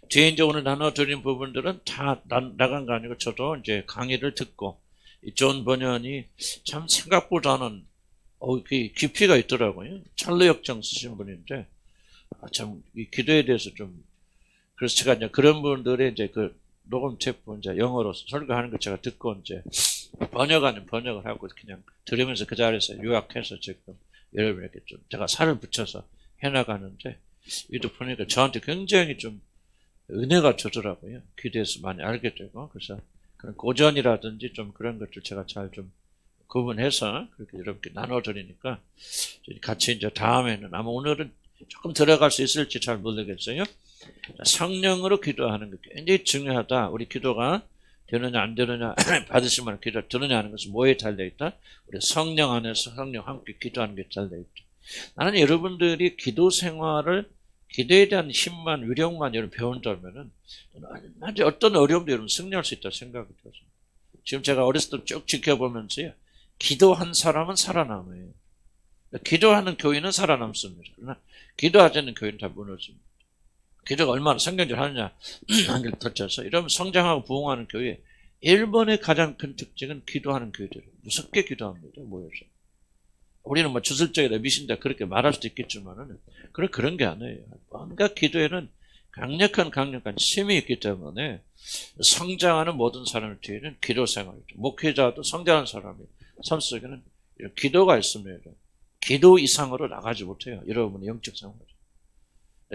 뒤에 이제 오늘 나눠드린 부분들은 다 나간 거 아니고 저도 이제 강의를 듣고 존 버년이 참 생각보다는 깊이가 있더라고요. 찰로 역정 쓰신 분인데 참 이 기도에 대해서 좀 그래서 제가 이제 그런 분들의 이제 그 녹음 테이프 이제 영어로 설교하는 거 제가 듣고 이제 번역을 하고 그냥 들으면서 그 자리에서 요약해서 지금 여러분에게 좀 제가 살을 붙여서 해나가는데 이도 보니까 저한테 굉장히 좀 은혜가 되더라고요. 기도에서 많이 알게 되고 그래서 그런 고전이라든지 좀 그런 것들 제가 잘 좀 구분해서 그렇게 여러분께 나눠드리니까 같이 이제 다음에는 아마 오늘은 조금 들어갈 수 있을지 잘 모르겠어요. 성령으로 기도하는 게 굉장히 중요하다. 우리 기도가 되느냐 안 되느냐 받으시면 기도 되느냐 하는 것은 뭐에 달려있다? 우리 성령 안에서 성령 함께 기도하는 게 달려있다. 나는 여러분들이 기도 생활을 기도에 대한 힘만 위력만 여러분 배운다면은 어떤 어려움도 여러분 승리할 수 있다고 생각이 들어요. 지금 제가 어렸을 때 쭉 지켜보면서요. 기도한 사람은 살아남아요. 기도하는 교회는 살아남습니다. 그러나 기도하지 않는 교회는 다 무너집니다. 기도가 얼마나 성경적으로 하느냐 한개를 덧쳐서 이러면 성장하고 부흥하는 교회 일본의 가장 큰 특징은 기도하는 교회들 무섭게 기도합니다. 모여서 우리는 뭐 주술적이다 미신다 그렇게 말할 수도 있겠지만은 그런 게 아니에요. 뭔가 기도에는 강력한 힘이 있기 때문에 성장하는 모든 사람의 뒤에는 기도 생활이죠. 목회자도 성장하는 사람이 삶 속에는 기도가 있습니다. 기도 이상으로 나가지 못해요. 여러분의 영적 생활.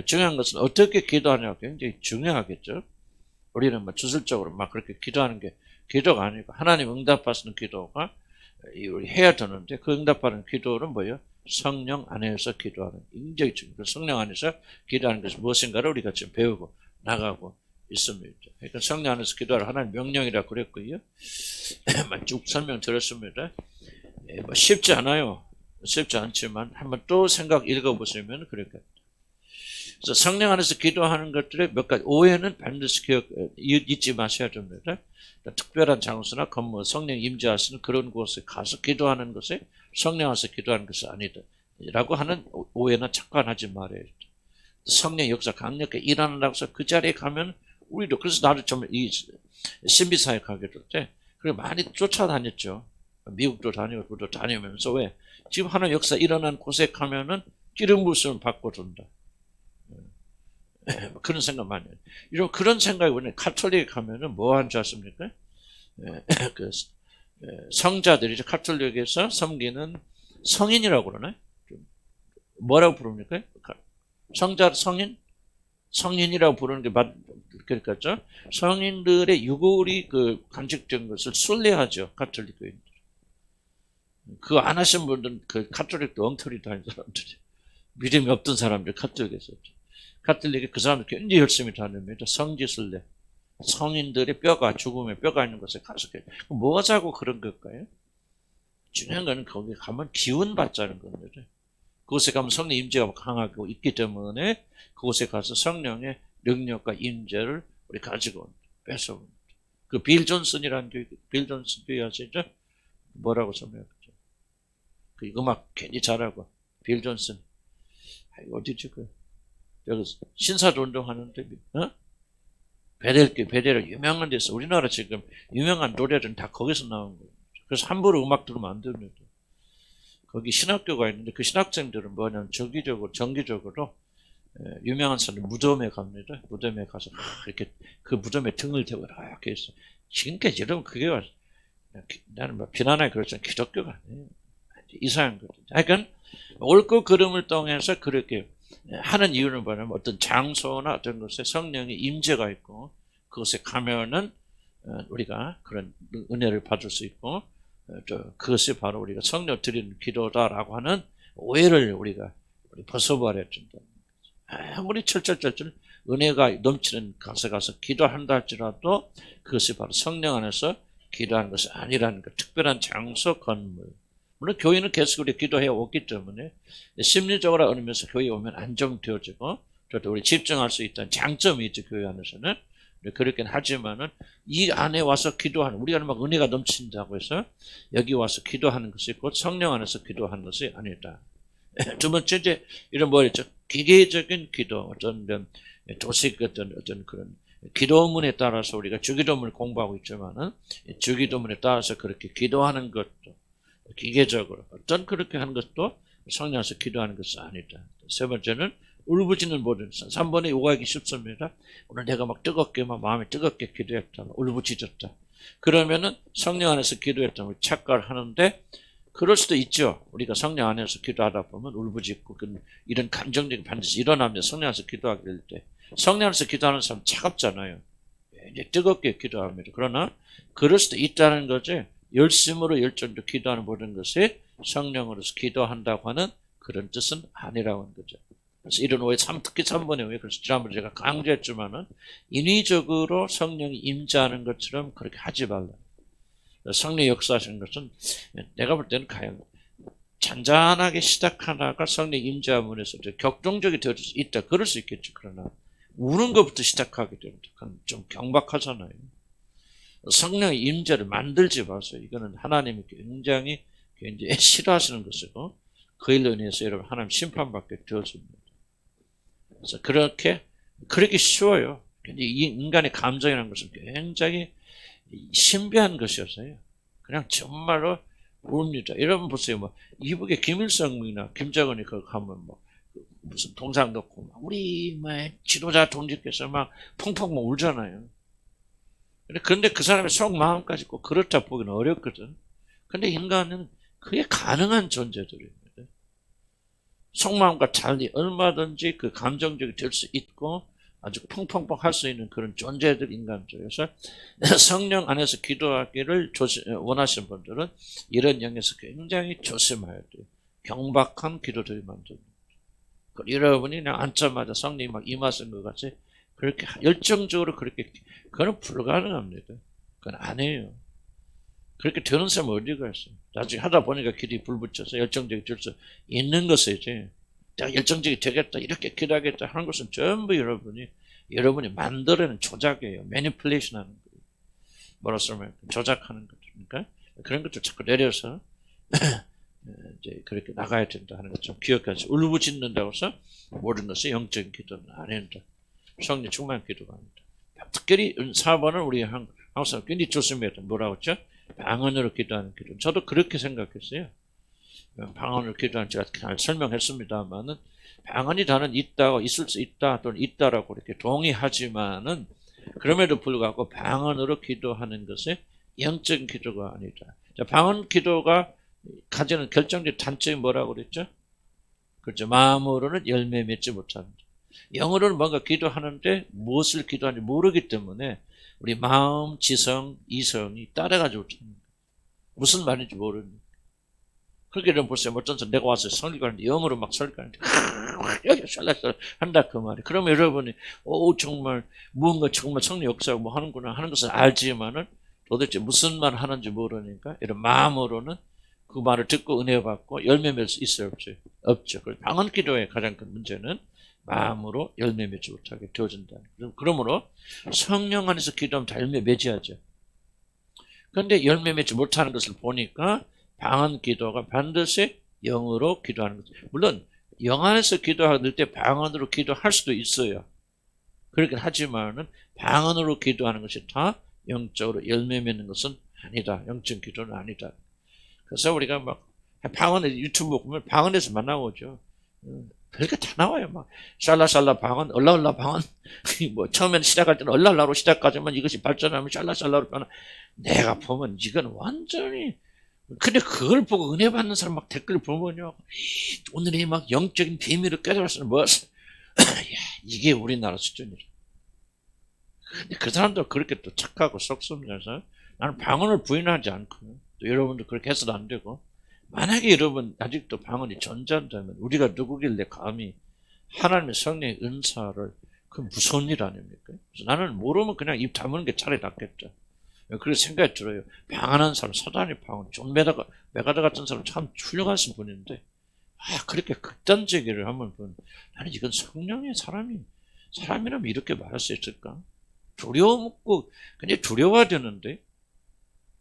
중요한 것은 어떻게 기도하냐가 굉장히 중요하겠죠. 우리는 뭐 주술적으로 막 그렇게 기도하는 게 기도가 아니고 하나님 응답하시는 기도가 우리 해야 되는데 그 응답하는 기도는 뭐예요? 성령 안에서 기도하는 굉장히 중요해요. 성령 안에서 기도하는 것이 무엇인가를 우리가 지금 배우고 나가고 있습니다. 그러니까 성령 안에서 기도하라 하나님 명령이라고 그랬고요. 쭉 설명 드렸습니다. 뭐 쉽지 않아요. 쉽지 않지만 한번 또 생각 읽어보시면 그렇겠다. 그래서 성령 안에서 기도하는 것들의 몇 가지 오해는 반드시 잊지 마셔야 됩니다. 특별한 장소나 건물, 성령 임재하시는 그런 곳에 가서 기도하는 것이 성령 안에서 기도하는 것이 아니다. 라고 하는 오해나 착각하지 말아야 돼. 성령 역사 강력하게 일하는다고 해서 그 자리에 가면 우리도 그래서 나도 좀 이 신비사회 가게 될 때 그래 많이 쫓아다녔죠. 미국도 다니고 그도 다니면서 왜 지금 하는 역사 일어난 곳에 가면은 기름 부으심을 받고 준다. 그런 생각 많이 해요. 이런 그런 생각이 원래 카톨릭에 가면은 뭐 하는 줄 아십니까? 그 성자들이죠. 카톨릭에서 섬기는 성인이라고 그러나요? 뭐라고 부릅니까? 성인이라고 부르는 게 그러니까죠. 성인들의 유골이 그 간직된 것을 순례하죠. 카톨릭 교인들. 그거 안 하신 분들은 그 카톨릭도 엉터리 다니는 사람들이 믿음이 없던 사람들 카톨릭에서. 카톨릭이 그 사람들 굉장히 열심히 다닙니다. 성지순례. 성인들의 뼈가 죽음의 뼈가 있는 곳에 가서 뭐 하자고 그런 걸까요? 중요한 거는 거기 가면 기운 받자는 겁니다. 그곳에 가면 성령 임재가 강하고 있기 때문에 그곳에 가서 성령의 능력과 임재를 우리 가지고 뺏어옵니다. 그 빌 존슨이라는 교회, 빌 존슨 교회 아시죠? 뭐라고 설명했죠? 그 음악 괜히 잘하고 빌 존슨 어디지 그 여기 신사도 운동하는데 베델 유명한 데서 우리나라 지금 유명한 노래들은 다 거기서 나온 거예요. 그래서 함부로 음악 들으면 안 됩니다. 거기 신학교가 있는데 그 신학생들은 뭐냐면 정기적으로 유명한 사람 무덤에 갑니다. 무덤에 가서 이렇게 그 무덤에 등을 대고 이렇게 있어. 지금까지 여러분 그게 나는 뭐 비난하기 그렇지만 기독교가 아니에요. 이상한 거죠. 하여간 옳고 그름을 통해서 그렇게 하는 이유는 뭐냐면 어떤 장소나 어떤 곳에 성령의 임재가 있고 그곳에 가면은 우리가 그런 은혜를 받을 수 있고 그것이 바로 우리가 성령 드리는 기도다라고 하는 오해를 우리가 벗어버려야 된다. 아무리 철저히 은혜가 넘치는 곳에 가서 기도한다 할지라도 그것이 바로 성령 안에서 기도하는 것이 아니라는 것. 특별한 장소, 건물. 물론 교회는 계속 우리 기도해 오기 때문에 심리적으로 얻으면서 교회에 오면 안정되어지고 또 우리 집중할 수 있다는 장점이 있죠. 교회 안에서는. 그렇긴 하지만은 이 안에 와서 기도하는 우리 안에 막 은혜가 넘친다고 해서 여기 와서 기도하는 것이 곧 성령 안에서 기도하는 것이 아니다. 두 번째 이제 이런 뭐였죠? 기계적인 기도, 어떤 도식 어떤 그런 기도문에 따라서 우리가 주기도문을 공부하고 있지만은 주기도문에 따라서 그렇게 기도하는 것도 기계적으로 어떤 그렇게 하는 것도 성령 안에서 기도하는 것은 아니다. 세 번째는 울부짖는 모든 3번에 요구하기 쉽습니다. 오늘 내가 막 뜨겁게 막 마음이 뜨겁게 기도했다, 울부짖었다. 그러면은 성령 안에서 기도했다면 착각을 하는데 그럴 수도 있죠. 우리가 성령 안에서 기도하다 보면 울부짖고 이런 감정력이 반드시 일어납니다. 성령 안에서 기도하게 될 때. 성령 안에서 기도하는 사람 차갑잖아요. 이제 뜨겁게 기도합니다. 그러나 그럴 수도 있다는 거지. 열심으로 열정도 기도하는 모든 것이 성령으로서 기도한다고 하는 그런 뜻은 아니라고 하는 거죠. 그래서 이런 오해 특히 3번의 오해, 그래서 지난번에 제가 강조했지만은 인위적으로 성령이 임재하는 것처럼 그렇게 하지 말라. 성령 역사하시는 것은 내가 볼 때는 가요. 잔잔하게 시작하다가 성령 임재함으로써 격동적이 되어질 수 있다. 그럴 수 있겠죠. 그러나 우는 것부터 시작하게 됩니다. 그건 좀 경박하잖아요. 성령의 임재를 만들지 마세요. 이거는 하나님이 굉장히 싫어하시는 것이고 그 일로 인해서 여러분 하나님 심판받게 되어집니다. 그래서 그렇게 쉬워요. 근데 이 인간의 감정이라는 것은 굉장히 신비한 것이었어요. 그냥 정말로 웁니다. 여러분 보세요. 뭐 이북에 김일성이나 김정은이 거기 가면 뭐 무슨 동상 놓고 우리 뭐 지도자 동지께서 막 펑펑 뭐 울잖아요. 그런데 그 사람의 속 마음까지 꼭 그렇다 보기는 어렵거든. 근데 인간은 그게 가능한 존재들입니다. 속마음과 달리 얼마든지 그 감정적이 될 수 있고 아주 펑펑펑 할 수 있는 그런 존재들 인간들. 그래서 성령 안에서 기도하기를 원하시는 분들은 이런 영역에서 굉장히 조심해야 돼요. 경박한 기도들이 만듭니다. 여러분이 그냥 앉자마자 성령이 막 임하신 것 같이 그렇게 열정적으로 그건 불가능합니다. 그건 안 해요. 그렇게 되는 사람은 어디가 있어요? 나중에 하다 보니까 길이 불붙여서 열정적이 될 수 있는 것이지. 내가 열정적이 되겠다, 이렇게 기도하겠다 하는 것은 전부 여러분이 만들어낸 조작이에요. 매니플레이션 하는 거예요. 뭐라 쓰면 조작하는 거니까 그런 것들 자꾸 내려서 이제 그렇게 나가야 된다 하는 것 좀 기억하세요. 울부짖는다고 해서 모든 것이 영적인 기도는 아닙니다. 성령 충만 기도가 아닙니다. 특별히 4번은 우리 항상 굉장히 좋습니다. 뭐라고 했죠? 방언으로 기도하는 기도. 저도 그렇게 생각했어요. 방언으로 기도하는 제가 잘 설명했습니다만은 방언이 다는 있다고 있을 수 있다 또는 있다라고 이렇게 동의하지만은 그럼에도 불구하고 방언으로 기도하는 것이 영적인 기도가 아니다. 자, 방언 기도가 가지는 결정적 단점이 뭐라고 그랬죠? 그렇죠. 마음으로는 열매 맺지 못합니다. 영어로는 뭔가 기도하는데 무엇을 기도하는지 모르기 때문에 우리 마음, 지성, 이성이 따라가지고 무슨 말인지 모릅니다. 그렇게 되면 보세요. 어떤 사람 내가 와서 설교하는데 영어로 막 설교하는데 여기 샬라샬라 한다 그 말이. 그러면 여러분이 정말 무언가 정말 성령 역사가 뭐 하는구나 하는 것을 알지만은 도대체 무슨 말 하는지 모르니까 이런 마음으로는 그 말을 듣고 은혜 받고 열매 맺을 수 있어요, 없어요? 없죠. 방언 기도의 가장 큰 문제는 마음으로 열매 맺지 못하게 되어진다. 그러므로 성령 안에서 기도하면 다 열매 맺어야죠. 그런데 열매 맺지 못하는 것을 보니까 방언 기도가 반드시 영으로 기도하는 거죠. 물론 영 안에서 기도할 때 방언으로 기도할 수도 있어요. 그렇게 하지만은 방언으로 기도하는 것이 다 영적으로 열매 맺는 것은 아니다. 영적 기도는 아니다. 그래서 우리가 막 방언에 유튜브 보면 방언에서만 나오죠. 별게 다 나와요. 막 샬라샬라 방언, 얼라얼라 방언. 뭐 처음에는 시작할 때는 얼라얼라로 시작하지만 이것이 발전하면 샬라샬라로 변화. 내가 보면 이건 완전히. 근데 그걸 보고 은혜 받는 사람 막 댓글 보면요, 오늘이 막 영적인 비밀을 깨달았으면 뭐 이게 우리나라 수준이죠. 근데 그 사람들 그렇게 또 착하고 썩습니다. 나는 방언을 부인하지 않고 또 여러분도 그렇게 해서도 안 되고. 만약에 여러분 아직도 방언이 존재한다면 우리가 누구길래 감히 하나님의 성령의 은사를 그 무서운 일 아닙니까? 그래서 나는 모르면 그냥 입 다무는 게 차라리 낫겠다. 그런 생각이 들어요. 방언하는 사람, 사단이 방언, 존 메가더 같은 사람 참 훌륭하신 분인데 그렇게 극단적이를 하면 나는 이건 성령의 사람이라면 이렇게 말할 수 있을까? 두려워 먹고 굉장히 두려워되는데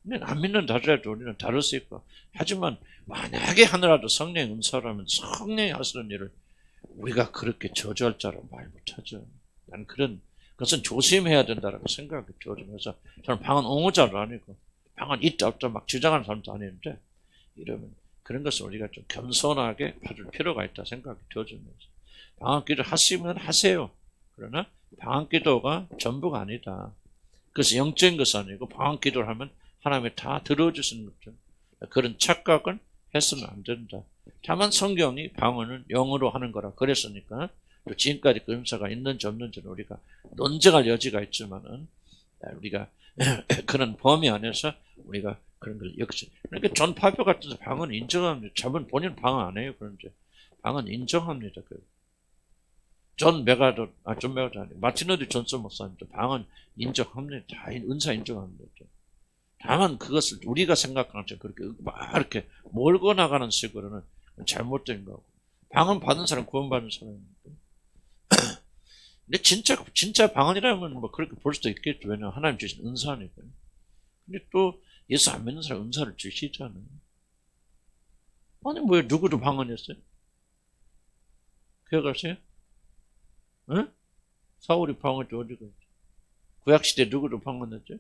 근데 안 믿는 자들도 우리는 다를 수 있고 하지만 만약에 하늘라도 성령의 은사라면 성령이 하시는 일을 우리가 그렇게 저주할 자로 말 못하죠. 난 그것은 조심해야 된다라고 생각해. 조심해서 저는 방언 옹호자도 아니고 방언 있다 없다 막 주장하는 사람도 아니는데 이러면 그런 것을 우리가 좀 겸손하게 봐줄 필요가 있다 생각해. 조심해서 방언 기도 하시면 하세요. 그러나 방언 기도가 전부가 아니다. 그래서 영적인 것은 아니고 방언 기도를 하면 하나님이 다 들어주시는 거죠. 그런 착각은 했으면 안 된다. 다만 성경이 방언은 영어로 하는 거라 그랬으니까 또 지금까지 그 은사가 있는지 없는지는 우리가 논쟁할 여지가 있지만은 우리가 그런 범위 안에서 우리가 그런 걸 역시 그러니까 존 파이퍼 같은 방언 인정합니다. 저분 본인 방언 안 해요. 그런데 방언 인정합니다. 존 메가도 아니고 마틴 루터 존슨 목사님도 방언 인정합니다. 다 은사 인정합니다. 다만 그것을 우리가 생각하는 것 그렇게 막 이렇게 몰고 나가는 식으로는 잘못된 거고 방언 받은 사람 구원받은 사람입니다. 근데 진짜 방언이라면 뭐 그렇게 볼 수도 있겠죠. 왜냐하면 하나님 주신 은사니까요. 근데 또 예수 안 믿는 사람 은사를 주시잖아요. 아니 뭐 누구도 방언했어요? 기억하세요? 응? 사울이 방언했죠. 어디가 있죠? 구약시대 누구도 방언했죠?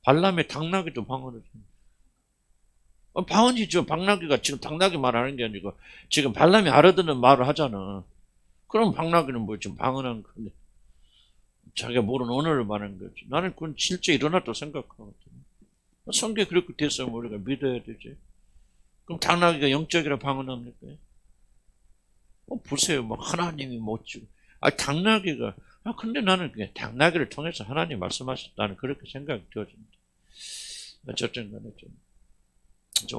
발람의 당나귀도 방언했습니다. 방언이죠. 당나귀가 지금 당나귀 말하는 게 아니고 지금 발람이 알아듣는 말을 하잖아. 그럼 당나귀는 뭐 지금 방언한 건데 자기가 모르는 언어를 말하는 거지. 나는 그건 실제 일어났다고 생각하거든. 성경에 그렇게 됐으면 우리가 믿어야 되지. 그럼 당나귀가 영적이라 방언합니까? 보세요. 뭐 하나님이 못지고. 당나귀가 근데 나는 그냥 당나귀를 통해서 하나님 말씀하셨다는 그렇게 생각이 되어집니다. 어쨌든 간에 좀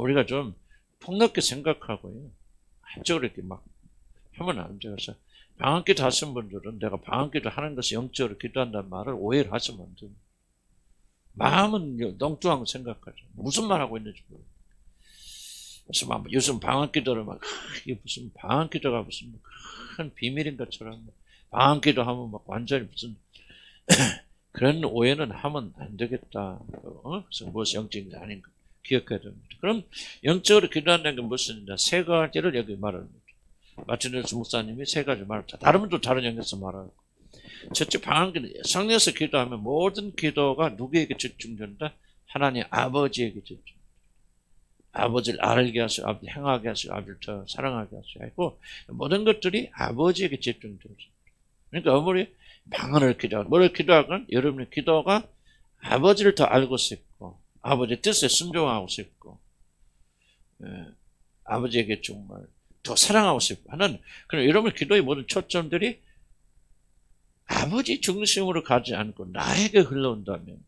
우리가 좀 폭넓게 생각하고요. 한쪽으로 이렇게 막 하면 안 돼요. 그래서 방언기도 하신 분들은 내가 방언기도 하는 것이 영적으로 기도한다는 말을 오해를 하시면 안 됩니다. 마음은 엉뚱한 거 생각하죠. 무슨 말 하고 있는지 모르겠어요. 그래서 막 요즘 방언기도를 막 이게 무슨 방언기도가 무슨 큰 비밀인 것처럼 방언기도 하면 막 완전히 무슨 그런 오해는 하면 안 되겠다. 그래서 무엇이 영적인지 아닌 거 기억해야 됩니다. 그럼 영적으로 기도한다는 게 무슨 세 가지를 여기 말합니다. 마틴 루터 목사님이 세 가지 말했다. 다른 분도 다른 영역에서 말하고. 첫째 방언기도 성령에서 기도하면 모든 기도가 누구에게 집중된다? 하나님 아버지에게 집중. 아버지를 알게 하시고 아버지 행하게 하시고 아버지를 더 사랑하게 하시고 모든 것들이 아버지에게 집중되죠. 그러니까 아무리 방언을 기도하고 뭐를 기도하건 여러분의 기도가 아버지를 더 알고 싶고 아버지의 뜻에 순종하고 싶고 아버지에게 정말 더 사랑하고 싶고 하는 그런 여러분의 기도의 모든 초점들이 아버지 중심으로 가지 않고 나에게 흘러온다면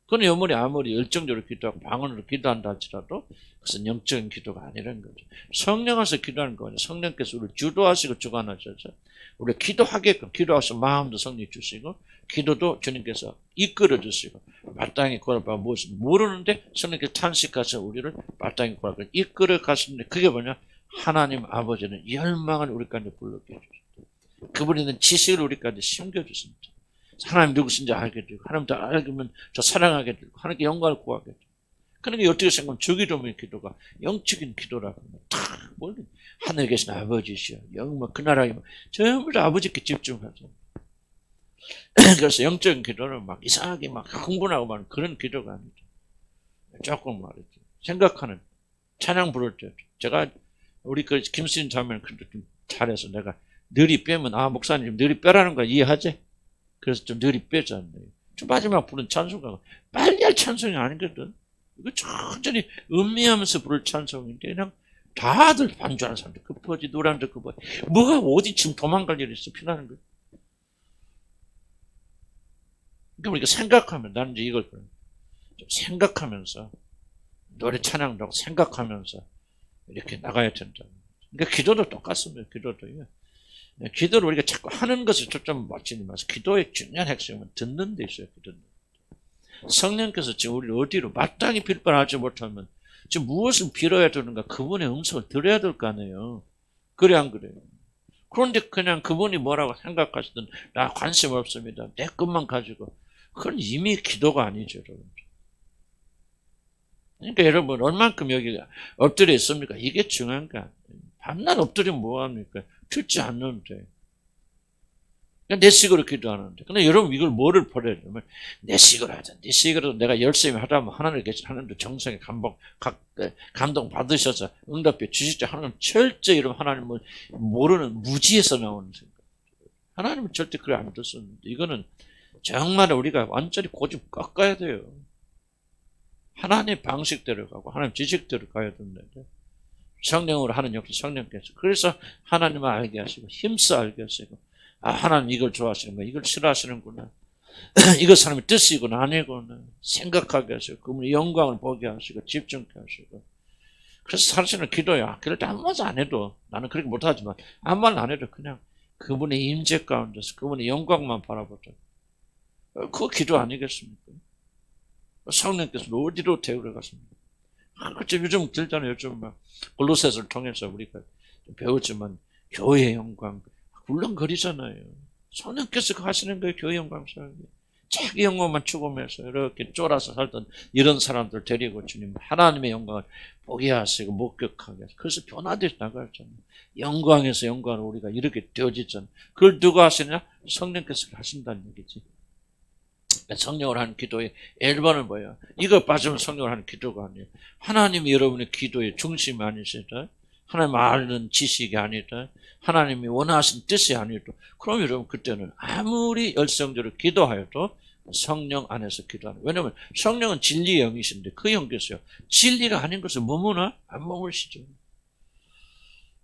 그건 아무리 열정적으로 기도하고 방언으로 기도한다 할지라도 그것은 영적인 기도가 아니라는 거죠. 성령에서 기도하는 거죠. 성령께서 우리를 주도하시고 주관하셔서 우리가 기도하게끔 기도하셔서 마음도 성령 주시고 기도도 주님께서 이끌어 주시고 마땅히 구할 바가 무엇인지 모르는데 성령께서 탄식하셔서 우리를 마땅히 구할 바를 이끌어 가시는데 그게 뭐냐? 하나님 아버지는 열망을 우리까지 불러게 해주십니다. 그분이 있는 지식을 우리까지 심겨주십니다. 하나님 누구신지 알게 되고 하나님 더 알면 더 사랑하게 되고 하나님께 영광을 구하게 되고 그러니까 어떻게 생각하면 주기도문의 기도가 영적인 기도라고 하면 하늘에 계신 아버지시여 영뭐 그 나라에 전부 다 아버지께 집중하죠. 그래서 영적인 기도는 막 이상하게 막 흥분하고 막 그런 기도가 아니죠. 조금 말이죠. 생각하는 찬양 부를 때 제가 우리 그 김수진 자매는 그래도 좀 잘해서 내가 느리 빼면 목사님 느리 빼라는 거 이해하지? 그래서 좀 느리 빼잖아요. 좀 마지막 부른 찬송가 빨리 할 찬송이 아니거든. 이거 천천히 음미하면서 부를 찬송인데 그냥 다들 반주하는 사람들 급하지 노래하는데 급하지 뭐가 어디 지금 도망갈 일이 있어 피나는 거야. 그러니까 우리가 생각하면 나는 이제 이걸 좀 생각하면서 노래 찬양도 하고 생각하면서 이렇게 나가야 된다. 그러니까 기도도 똑같습니다. 기도도요. 기도를 우리가 자꾸 하는 것을 초점 맞추지 마세요. 기도의 중요한 핵심은 듣는 데 있어요. 듣는 데. 성령께서 지금 우리를 어디로 마땅히 빌바하지 못하면 지금 무엇을 빌어야 되는가 그분의 음성을 들어야 될 거 아니에요. 그래 안 그래요? 그런데 그냥 그분이 뭐라고 생각하시든 나 관심 없습니다. 내 것만 가지고 그건 이미 기도가 아니죠. 여러분. 그러니까 여러분 얼만큼 여기가 엎드려 있습니까? 이게 중요한 거 아니에요. 밤낮 엎드리면 뭐합니까? 듣지 않는데. 내 식으로 기도하는데. 근데 여러분 이걸 뭐를 버려냐면 내 식으로 하자. 내 식으로 내가 열심히 하다면 하나님 계신 하나님도 정성에 감동 받으셔서 응답해 주시죠. 하나님 절대 이런 하나님을 모르는 무지에서 나오는 생각. 하나님은 절대 그래 안 듣습니다. 이거는 정말 우리가 완전히 고집 꺾어야 돼요. 하나님 방식대로 가고 하나님 지식대로 가야 된다는데 성령으로 하는 역시 성령께서 그래서 하나님을 알게 하시고 힘써 알게 하시고 하나님 이걸 좋아하시는 거야. 이걸 싫어하시는구나. 이거 사람의 뜻이구나 아니구나 생각하게 하시고 그분의 영광을 보게 하시고 집중케 하시고 그래서 사실은 기도야. 그럴 때 아무 말 안 해도 나는 그렇게 못하지만 아무 말 안 해도 그냥 그분의 임재 가운데서 그분의 영광만 바라보자. 그거 기도 아니겠습니까? 성령께서 어디로 데우러 갔습니까? 그렇죠. 요즘 들잖아요. 요즘 막 골로새서를 통해서 우리가 배웠지만 교회의 영광 울렁거리잖아요. 성령께서 하시는 거예요. 교회 영광 살기. 자기 영광만 추구하면서 이렇게 쫄아서 살던 이런 사람들 데리고 주님 하나님의 영광을 보게 하시고 목격하게 하시고 그래서 변화되어 나가잖아요. 영광에서 영광으로 우리가 이렇게 되어지잖아요. 그걸 누가 하시냐? 성령께서 하신다는 얘기지. 성령을 하는 기도의 1번은 뭐예요? 이거 빠지면 성령을 하는 기도가 아니에요. 하나님이 여러분의 기도의 중심이 아니시다. 하나님 아는 지식이 아니다. 하나님이 원하신 뜻이 아니다. 그럼 여러분 그때는 아무리 열성적으로 기도하여도 성령 안에서 기도하는. 왜냐하면 성령은 진리의 영이신데 그 영께서요. 진리가 아닌 것을 머무나 안 머물시죠.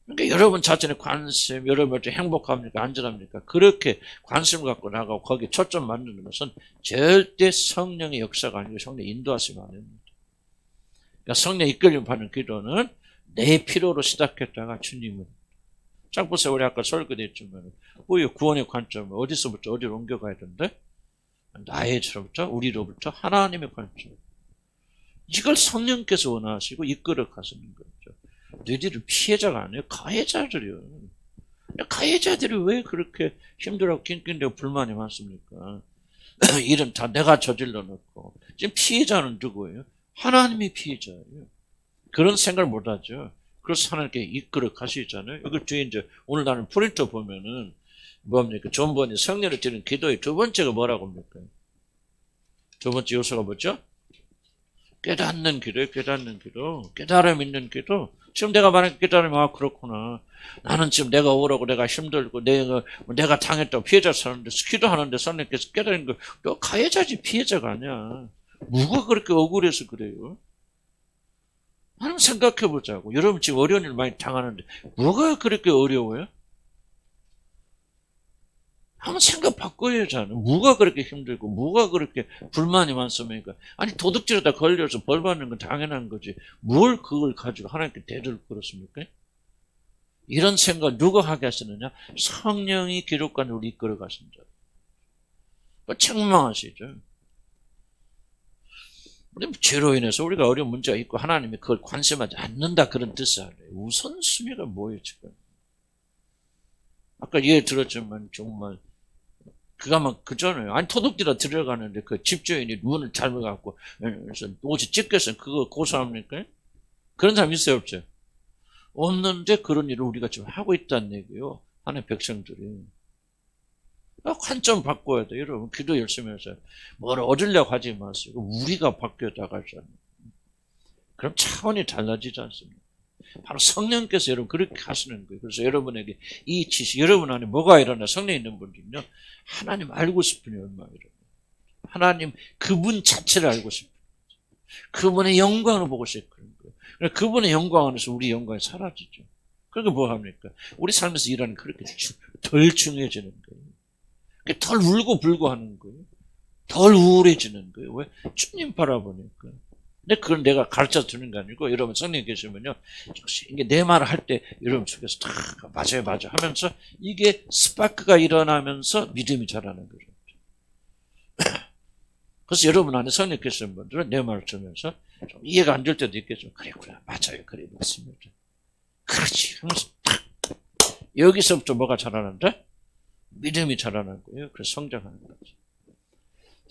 그러니까 여러분 자신의 관심, 여러분 어떻게 행복합니까? 안전합니까? 그렇게 관심을 갖고 나가고 거기에 초점 맞는 것은 절대 성령의 역사가 아니고 성령의 인도하심이 아닙니다. 그러니까 성령의 이끌림 받는 기도는 내 필요로 시작했다가 주님은 쫙 보세요. 우리 아까 설교도 했지만 우리 구원의 관점은 어디서부터 어디로 옮겨가야 되는데 나의로부터 우리로부터 하나님의 관점. 이걸 성령께서 원하시고 이끌어 가시는 거죠. 너희들은 피해자가 아니에요. 가해자들이요. 가해자들이 왜 그렇게 힘들어하고 낑낑대고 불만이 많습니까? 일은 다 내가 저질러 놓고. 지금 피해자는 누구예요? 하나님이 피해자예요. 그런 생각을 못 하죠. 그래서 하나님께 이끌어 가시잖아요. 이걸 뒤에 이제 오늘 나는 프린터 보면은 뭡니까? 존 번이 성령을 드리는 기도의 두 번째가 뭐라고 합니까? 두 번째 요소가 뭐죠? 깨닫는 기도예요. 깨닫는 기도. 깨달음 있는 기도. 지금 내가 만약에 깨달으면 그렇구나. 나는 지금 내가 억울하고 내가 힘들고 내가 당했다고 피해자 사는데 기도하는데 성령께서 깨달은 거 너 가해자지 피해자가 아니야. 누가 그렇게 억울해서 그래요? 한번 생각해 보자고. 여러분 지금 어려운 일 많이 당하는데 뭐가 그렇게 어려워요? 한번 생각 바꿔야 하잖아요. 뭐가 그렇게 힘들고 뭐가 그렇게 불만이 많습니까? 아니 도둑질하다 걸려서 벌 받는 건 당연한 거지. 뭘 그걸 가지고 하나님께 대를 걸었습니까? 이런 생각 누가 하게 하시느냐? 성령이 기록관을 우리 이끌어 가신다. 책망하시죠. 죄로 인해서 우리가 어려운 문제가 있고 하나님이 그걸 관심하지 않는다 그런 뜻이 아니에요. 우선순위가 뭐예요 지금? 아까 예를 들었지만 정말 그가만 그잖아요. 아니 도둑질하 들어가는데 그 집주인이 문을 잘못 갖고 그래서 옷이 찢겨서 그거 고소합니까? 그런 사람 있어요 없죠? 없는데 그런 일을 우리가 지금 하고 있다는 얘기예요. 하나님의 백성들이. 관점 바꿔야 돼요. 여러분 기도 열심히 해서 뭘 얻으려고 하지 마세요. 우리가 바뀌어 나가잖아요. 그럼 차원이 달라지지 않습니까? 바로 성령께서 여러분 그렇게 하시는 거예요. 그래서 여러분에게 이 지식, 여러분 안에 뭐가 일어나 성령 있는 분들은요. 하나님 알고 싶으니 얼마나 일어나. 하나님 그분 자체를 알고 싶어요. 그분의 영광을 보고 싶은 거예요. 그분의 영광 안에서 우리 영광이 사라지죠. 그러니까 뭐 합니까? 우리 삶에서 일하는 그렇게 덜 중요해지는 거예요. 덜 울고 불고 하는 거예요. 덜 우울해지는 거예요. 왜? 주님 바라보니까. 근데 그건 내가 가르쳐 주는 게 아니고 여러분 성령 계시면요. 이게 내 말을 할 때 여러분 속에서 다 맞아요 맞아 하면서 이게 스파크가 일어나면서 믿음이 자라는 거죠. 그래서 여러분 안에 성령 계시는 분들은 내 말을 들으면서 좀 이해가 안 될 때도 있겠죠. 그래 맞아요 그래 맞습니다. 그렇지 하면서 딱 여기서부터 뭐가 자라는데? 믿음이 자라는 거예요. 그래서 성장하는 거죠.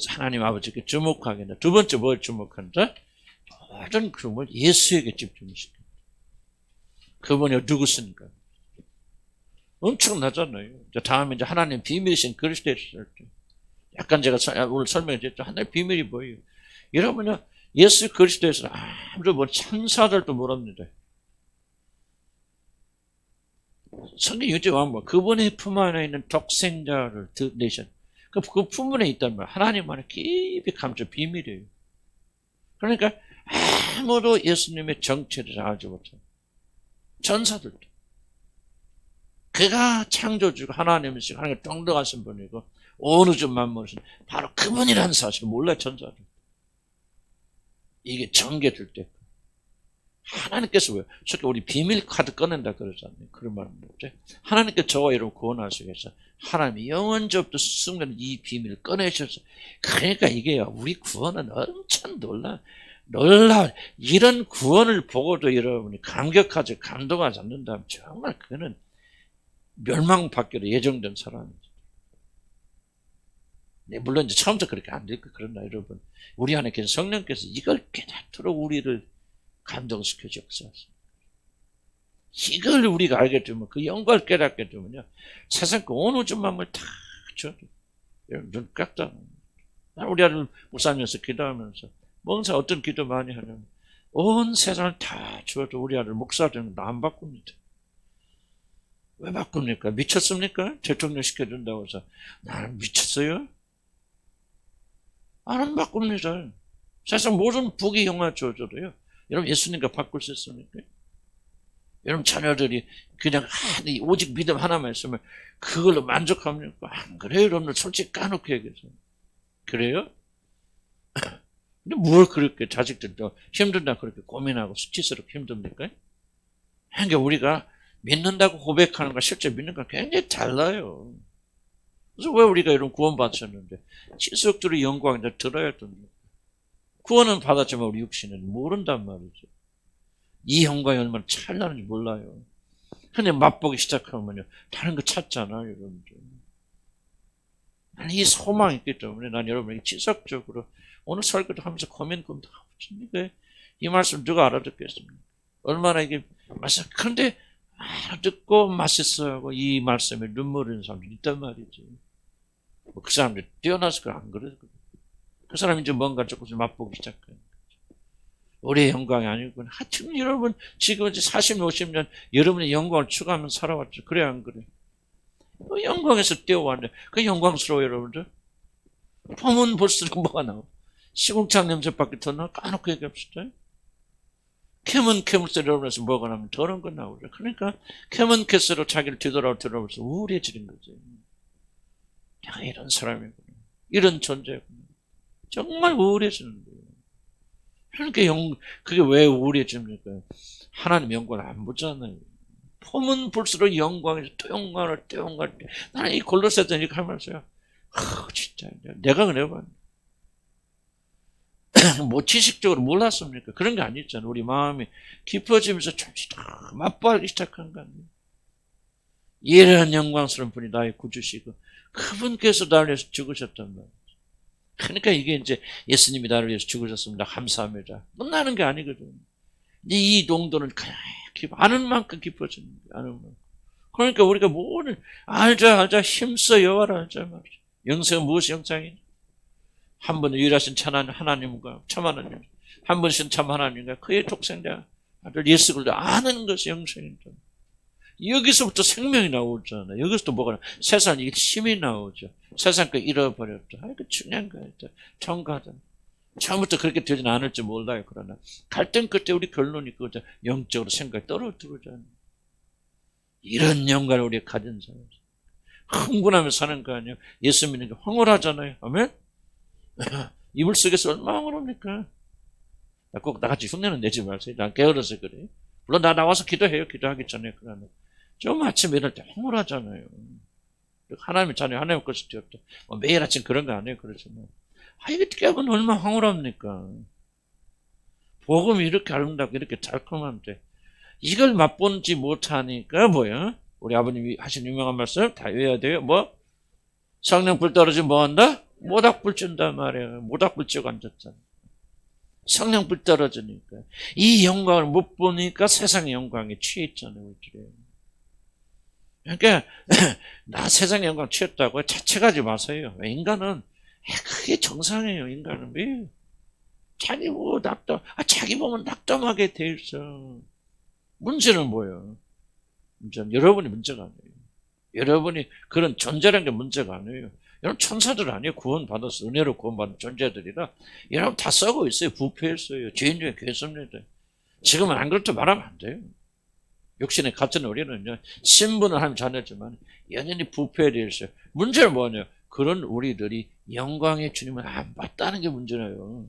하나님 아버지께 주목하게 된다. 두 번째 뭘 주목한다? 모든 그런 걸 예수에게 집중시킨다. 그분이 누구십니까? 엄청나잖아요. 다음에 이제 하나님 비밀이신 그리스도에 있을 때. 약간 제가 오늘 설명했죠. 하나님의 비밀이 뭐예요? 여러분요, 예수 그리스도에서 아무리 뭐 천사들도 모릅니다. 성경 유지 왕뭐 그분의 품 안에 있는 독생자를 내신 그 품 안에 있단 말 하나님만의 깊이 감춰 비밀이에요. 그러니까 아무도 예수님의 정체를 알지 못해요. 전사들도. 그가 창조주고 하나님이시고 하나님의 동등하신 분이고 온 우주 만물이신 바로 그분이라는 사실을 몰라요. 전사들. 이게 전개될 때 하나님께서 왜 특히 우리 비밀 카드 꺼낸다 그러잖아요. 그런 말은 없죠. 하나님께 저와 여러분 구원하시기 위해서 하나님이 영원적부터 순간 이 비밀을 꺼내셔서 그러니까 이게요. 우리 구원은 엄청 놀라 이런 구원을 보고도 여러분이 감격하지 감동하지 않는다면 정말 그거는 멸망받기로 예정된 사람이죠. 네, 물론 이제 처음부터 그렇게 안 될 거 그러나 여러분 우리 안에 계신 성령께서 이걸 깨닫도록 우리를 감동시켜 주옵소서. 이걸 우리가 알게 되면 그 영광을 깨닫게 되면요 세상 그 온 우주 만물 다 줘도 여러분 눈 깎다. 우리 아들 목사님께서 기도하면서 뭔가 어떤 기도 많이 하냐면 온 세상을 다 줘도 우리 아들 목사 되는 거 안 바꿉니다. 왜 바꿉니까? 미쳤습니까? 대통령 시켜준다고 해서 나는 미쳤어요? 안 바꿉니다. 세상 모든 부귀 영화 줘줘도요. 여러분 예수님과 바꿀 수 있습니까? 여러분 자녀들이 그냥 오직 믿음 하나만 있으면 그걸로 만족합니까? 안 그래요. 여러분들 솔직히 까놓고 얘기해서. 그래요? 근데 뭘 그렇게 자식들도 힘든다 그렇게 고민하고 수치스럽게 힘듭니까? 그러니까 우리가 믿는다고 고백하는 거 실제 믿는 건 굉장히 달라요. 그래서 왜 우리가 이런 구원 받으셨는데 지속적으로 영광을 들어야 했던데 구원은 받았지만 우리 육신은 모른단 말이죠. 이 영광이 얼마나 찬란한지 몰라요. 근데 맛보기 시작하면요 다른 거 찾잖아요. 여러분들. 나는 이 소망이 있기 때문에 난 여러분에게 지속적으로 오늘 설교도 하면서 고민하고 있습니다. 이 말씀 누가 알아듣겠습니까? 얼마나 이게 맛있어. 그런데 알아듣고 맛있어 하고 이 말씀에 눈물 흘리는 사람들이 있단 말이지. 그 사람들이 뛰어나서 안 그래. 그 사람이 이제 뭔가 조금씩 맛보기 시작해요. 우리의 영광이 아니고 하여튼 여러분 지금 이제 40, 50년 여러분의 영광을 추구하면서 살아왔죠. 그래 안 그래? 그 영광에서 뛰어왔는데 그 영광스러워 여러분들. 보면 볼수록 뭐가 나와? 시궁창 냄새밖에 더 나? 까놓고 얘기합시다. 캐문캐물새 여러분에서 뭐가 나면 더러운 건 나오죠. 그러니까 캐문캐스로 자기를 뒤돌아보면서 우울해지는 거지. 내가 이런 사람이구나. 이런 존재구나. 정말 우울해지는 거예요. 그러니까 그게 왜 우울해집니까? 하나님 영광을 안 보잖아요. 보면 볼수록 영광에서 또 영광을 또 영광을. 나는 이 골로새서 이렇게 하면서요. 진짜 내가 그래 봐. 뭐 지식적으로 몰랐습니까? 그런 게 아니잖아요. 우리 마음이 깊어지면서 조금씩 맛보기 시작한 거 아니에요. 이런 영광스러운 분이 나의 구주시고 그분께서 나를 위해서 죽으셨단 말이에요. 그러니까 이게 이제 예수님이 나를 위해서 죽으셨습니다. 감사합니다. 끝나는 게 아니거든요. 이 농도는 그냥 아는 만큼 깊어지는 거예요. 아는 만큼. 그러니까 우리가 뭐를 알자 힘써 여호와를 알자 말이죠. 영생은 무엇이 영생이냐? 한 분 유일하신 참 하나님과 참 하나님, 한 분이신 참 하나님과 그의 독생자 아들 예수 그리스도 아는 것이 영생이다. 여기서부터 생명이 나오잖아요. 여기서부터 뭐가 나와? 세상 이게 힘이 나오죠. 세상 거 잃어버렸다. 그 중요한 거예요. 정가다. 처음부터 그렇게 되지는 않을지 몰라요. 그러나 갈등 끝에 우리 결론이 그거죠. 영적으로 생각이 떨어뜨리잖아요. 이런 영광을 우리가 가진 사람. 흥분하며 사는 거 아니에요. 예수 믿는 게 황홀하잖아요. 아멘? 이불 속에서 얼마나 황홀합니까? 꼭 나같이 흉내는 내지 마세요. 난 게을러서 그래. 물론 나 나와서 기도해요. 기도하기 전에. 그러나 좀 아침에 일어날 때 황홀하잖아요. 하나님의 자녀, 하나님의 것을 되었다. 뭐 매일 아침 그런 거 안 해요. 그렇지만. 이게 깨면 얼마나 황홀합니까? 복음이 이렇게 아름답고 이렇게 달콤한데 이걸 맛보지 못하니까 뭐야? 우리 아버님이 하신 유명한 말씀 다 외워야 돼요. 뭐? 성령 불 떨어지면 뭐 한다? 모닥불 찐단 말이에요. 모닥불 쬐고 앉았잖아. 성령불 떨어지니까. 이 영광을 못 보니까 세상의 영광에 취했잖아요. 그러니까 나 세상의 영광 취했다고 자책하지 마세요. 인간은 그게 정상이에요. 인간은 왜 자기 보고 자기 보면 낙담하게 돼 있어. 문제는 뭐예요? 문제는 여러분이 문제가 아니에요. 여러분이 그런 존재라는 게 문제가 아니에요. 여러분 천사들 아니에요. 구원받아서 은혜로 구원받은 존재들이라 여러분 다 썩어 있어요. 부패했어요. 죄인 중에 괴수입니다. 지금은 안 그렇다 말하면 안 돼요. 육신의 같은 우리는요, 신분은 하나님 자녀지만 여전히 부패되어 있어요. 문제는 뭐냐? 그런 우리들이 영광의 주님을 안 봤다는 게 문제예요.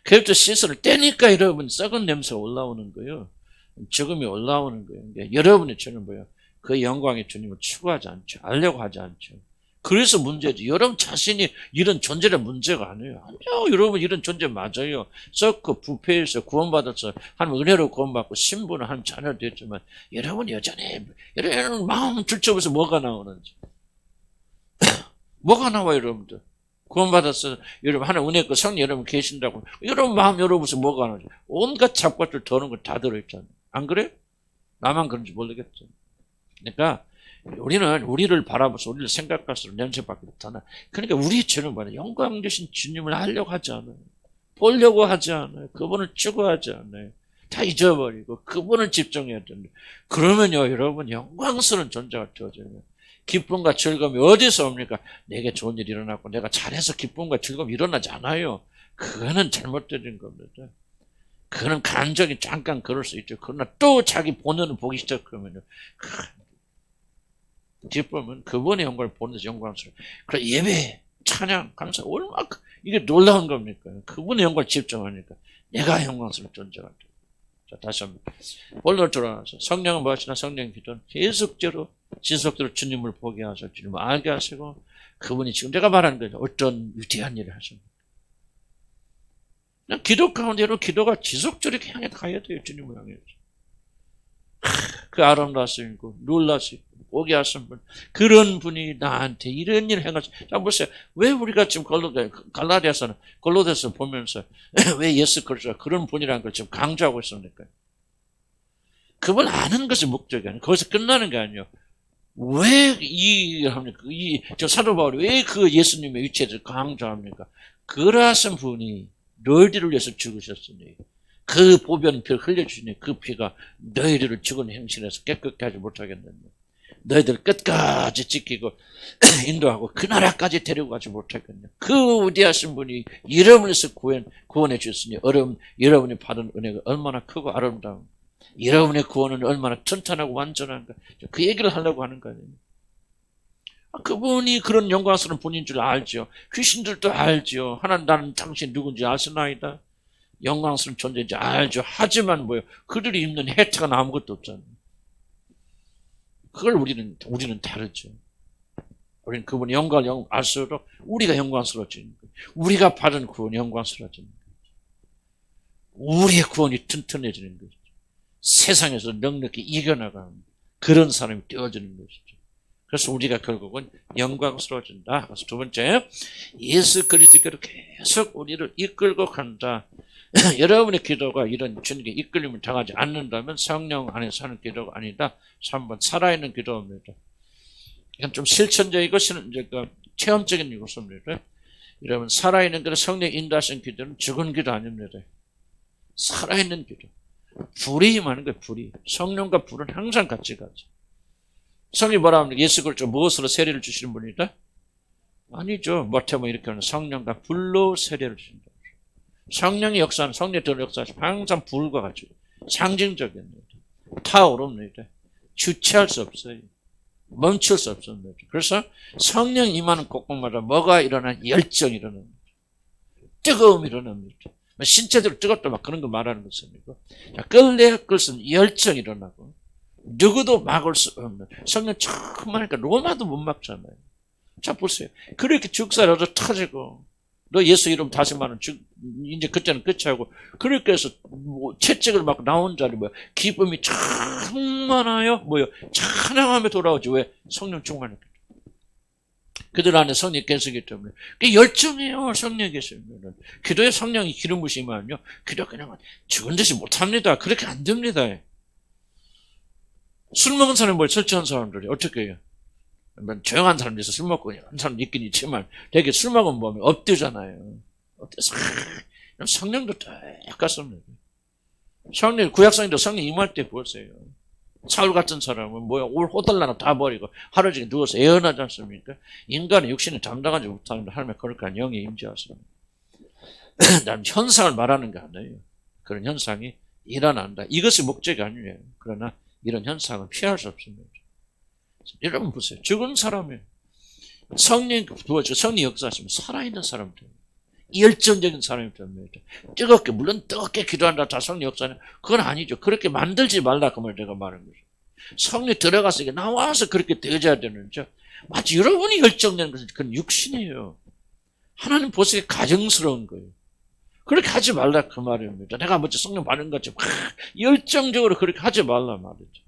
그래서 시선을 떼니까 여러분 썩은 냄새가 올라오는 거예요. 죽음이 올라오는 거예요. 그러니까 여러분의 죄는 뭐예요? 그 영광의 주님을 추구하지 않죠. 알려고 하지 않죠. 그래서 문제지. 여러분 자신이 이런 존재는 문제가 아니에요. 아니요, 여러분 이런 존재 맞아요. 썩고 부패해서 구원받아서 하나님 은혜로 구원받고 신분은 하나님 자녀 됐지만 여러분 여전히 여러분 마음 들춰보세요. 뭐가 나오는지. 뭐가 나와요, 여러분들? 구원받아서 여러분 하나님 은혜 그 성령 여러분 계신다고 여러분 마음 열어보세요. 뭐가 나오는지. 온갖 잡것들 더는 거 다 들어있잖아요. 안 그래? 나만 그런지 모르겠죠. 그러니까 우리는 우리를 바라보면서 우리를 생각할수록 냄새밖에 못하나. 그러니까 우리의 죄는 뭐냐? 영광 되신 주님을 하려고 하지 않아요. 보려고 하지 않아요. 그분을 추구하지 않아요. 다 잊어버리고 그분을 집중해야 됩니다. 그러면요, 여러분 영광스러운 존재가 되어져요. 기쁨과 즐거움이 어디서 옵니까? 내게 좋은 일이 일어났고 내가 잘해서 기쁨과 즐거움이 일어나지 않아요. 그거는 잘못된 겁니다. 그거는 감정이 잠깐 그럴 수 있죠. 그러나 또 자기 본연을 보기 시작하면요, 기쁨은 그분의 영광을 보는 데서 영광스러워요. 그래 예배, 찬양, 감사 얼마나 이게 놀라운 겁니까? 그분의 영광을 집중하니까 내가 영광스러운 존재가 돼요. 자, 다시 한번 본론으로 돌아와서 성령은 무엇이나 성령 기도는 계속적으로 지속적으로 주님을 보게 하셔 주님을 알게 하시고 그분이 지금 내가 말하는 거죠. 어떤 위대한 일을 하십니까? 기도 가운데로 기도가 지속적으로 향해 가야 돼요. 주님을 향해서. 그 아름다우시고 놀라시고 오게 하신 분, 그런 분이 나한테 이런 일을 행하시. 자 보세요. 왜 우리가 지금 갈라디아서는 골로새서 보면서 왜 예수 그리스도가 그런 분이라는 걸 지금 강조하고 있습니까? 그걸 아는 것이 목적이 아니에요. 거기서 끝나는 게 아니에요. 왜 저 사도 바울이 왜 그 예수님의 위치를 강조합니까? 그러하신 분이 너희들을 위해서 죽으셨으니 그 보변 피를 흘려주시니 그 피가 너희들을 죽은 행실에서 깨끗게 하지 못하겠느냐. 너희들 끝까지 지키고 인도하고 그 나라까지 데리고 가지 못하겠냐. 그 위대하신 분이 여러분을 위해서 구원해 주셨으니 여러분이 받은 은혜가 얼마나 크고 아름다운, 여러분의 구원은 얼마나 튼튼하고 완전한가. 그 얘기를 하려고 하는 거예요. 그분이 그런 영광스러운 분인 줄 알죠. 귀신들도 알죠. 하나님 나는 당신 누군지 아시나이다. 영광스러운 존재인지 알죠. 하지만 뭐예요? 그들이 입는 혜택은 아무것도 없잖아요. 그걸 우리는 다르죠. 우리는 그분의 영광을 알수록 우리가 영광스러워지는 거예요. 우리가 받은 구원이 영광스러워지는 거예요. 우리의 구원이 튼튼해지는 거죠. 세상에서 넉넉히 이겨나가는 그런 사람이 되어지는 것이죠. 그래서 우리가 결국은 영광스러워진다. 그래서 두 번째, 예수 그리스도께로 계속 우리를 이끌고 간다. 여러분의 기도가 이런 주님께 이끌림을 당하지 않는다면 성령 안에서 하는 기도가 아니다. 3번 살아있는 기도입니다. 이건 좀 실천적이고 체험적인 요소입니다. 여러분 살아있는 기도, 성령 인도하신 기도는 죽은 기도 아닙니다. 살아있는 기도. 불이 임하는 거예요. 불이. 성령과 불은 항상 같이 가죠. 성령이 뭐라 합니까? 예수 그리스도 무엇으로 세례를 주시는 분이다? 아니죠. 못하면 이렇게 하는 성령과 불로 세례를 주신다. 성령의 역사는 성령의 역사는 항상 불과 같이 상징적입니다. 타오릅니다. 주체할 수 없어요. 멈출 수 없습니다. 그래서 성령 임하는 곳곳마다 뭐가 일어나? 열정이 일어납니다. 뜨거움이 일어납니다. 신체적으로 뜨겁다 막 그런 거 말하는 것입니다. 끌 것은 열정이 일어나고 누구도 막을 수 없는 성령 처음 하니까 로마도 못 막잖아요. 자 보세요. 그렇게 죽살이라도 터지고 너 예수 이름 다시 말하면 이제 그때는 끝이하고 그렇게 해서 채찍을 막 나온 자리 뭐야 기쁨이 참 많아요. 뭐요 찬양하며 돌아오지. 왜? 성령 충만했기 때문에. 그들 안에 성령이 계시기 때문에. 그게 열정이에요, 성령이 계시면. 기도에 성령이 기름 부시면요, 기도 그냥 죽은 듯이 못합니다. 그렇게 안 됩니다. 술 먹은 사람이 뭘 설치한 사람들이 어떻게 해요? 조용한 사람이 있어 술 먹고 한 사람 있긴 있지만 되게 술 먹으면 보면 엎드잖아요. 엎드서 성령도 똑같습니다. 성령, 구약성령도 성령 임할 때 보세요. 사울 같은 사람은 뭐야, 올 호달라나 다 버리고 하루 종일 누워서 애원하지 않습니까? 인간의 육신을 담당하지 못하는데 하나님의 거룩한 영이 임재하십니다. 난 현상을 말하는 게 아니에요. 그런 현상이 일어난다. 이것이 목적이 아니에요. 그러나 이런 현상은 피할 수 없습니다. 여러분 보세요. 죽은 사람이 성령 부어져 성령 역사하시면 살아있는 사람들, 열정적인 사람이 됩니다. 뜨겁게, 물론 뜨겁게 기도한다 다 성령 역사는 그건 아니죠. 그렇게 만들지 말라 그 말 내가 말한 거죠. 성령 들어가서 이게 나와서 그렇게 되어져야 되는죠. 마치 여러분이 열정되는 것은 그건 육신이에요. 하나님 보시기에 가정스러운 거예요. 그렇게 하지 말라 그 말입니다. 내가 먼저 성령 받는 것처럼 열정적으로 그렇게 하지 말라 말이죠.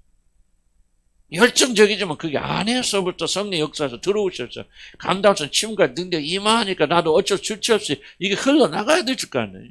열정적이지만 그게 안에서부터 성령 역사에서 들어오셔서 감당성 침과 능력 임하니까 나도 어쩔 수 없이 이게 흘러나가야 될 거 아니에요.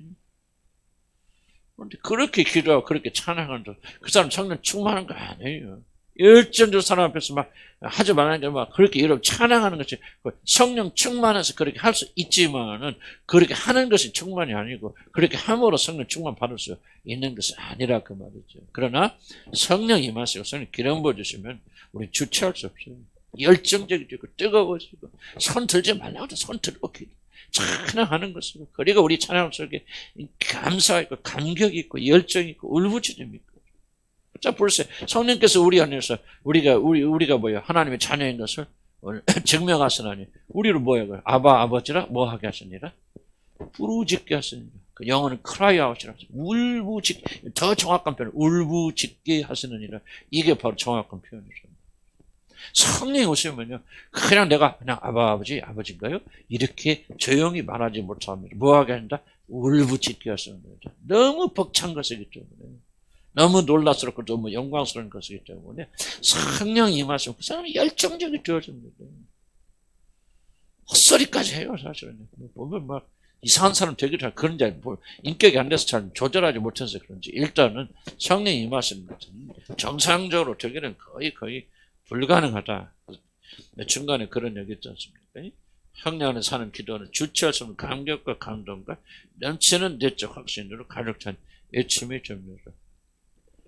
그런데 그렇게 기도하고 그렇게 찬양한다. 그 사람 성령 충만한 거 아니에요. 열정적으로 사람 앞에서 막 하지 말라는 게 막 그렇게 여러분 찬양하는 것이 성령 충만해서 그렇게 할 수 있지만은 그렇게 하는 것이 충만이 아니고 그렇게 함으로 성령 충만 받을 수 있는 것이 아니라 그 말이죠. 그러나 성령 임하시고 성령 기름 부어주시면 우리 주체할 수 없어요. 열정적이고 뜨거워지고 손 들지 말라고 해도 손 들고 찬양하는 것이고 그리고 우리 찬양 속에 감사가 있고 감격이 있고 열정이 있고 울부짖음이 있고. 자, 보세요. 성령께서 우리 안에서 우리가 뭐예요? 하나님의 자녀인 것을 증명하시나니 우리를 뭐예요? 아바 아버지라 뭐 하게 하시니라? 부르짖게 하시니라. 그 영어는 cry out이라 더 정확한 표현 울부짖게 하시느니라. 이게 바로 정확한 표현이죠. 성령이 오시면요, 그냥 내가 그냥 아바 아버지인가요? 이렇게 조용히 말하지 못합니다. 뭐 하게 한다? 울부짖게 하십니다. 너무 벅찬 것이기 때문에. 너무 놀라스럽고 너무 영광스러운 것이기 때문에 성령이 임하시면 그 사람이 열정적이 되어집니다. 헛소리까지 해요, 사실은. 보면 막 이상한 사람 되기도 하고 그런 잘 인격이 안 돼서 잘 조절하지 못해서 그런지 일단은 성령이 임하시는 것은 정상적으로 되기는 거의 불가능하다. 중간에 그런 얘기 있지 않습니까? 성령 안에 사는 기도는 주체할 수 없는 감격과 감동과 넘치는 내적 확신으로 가득 찬 외침이 됩니다.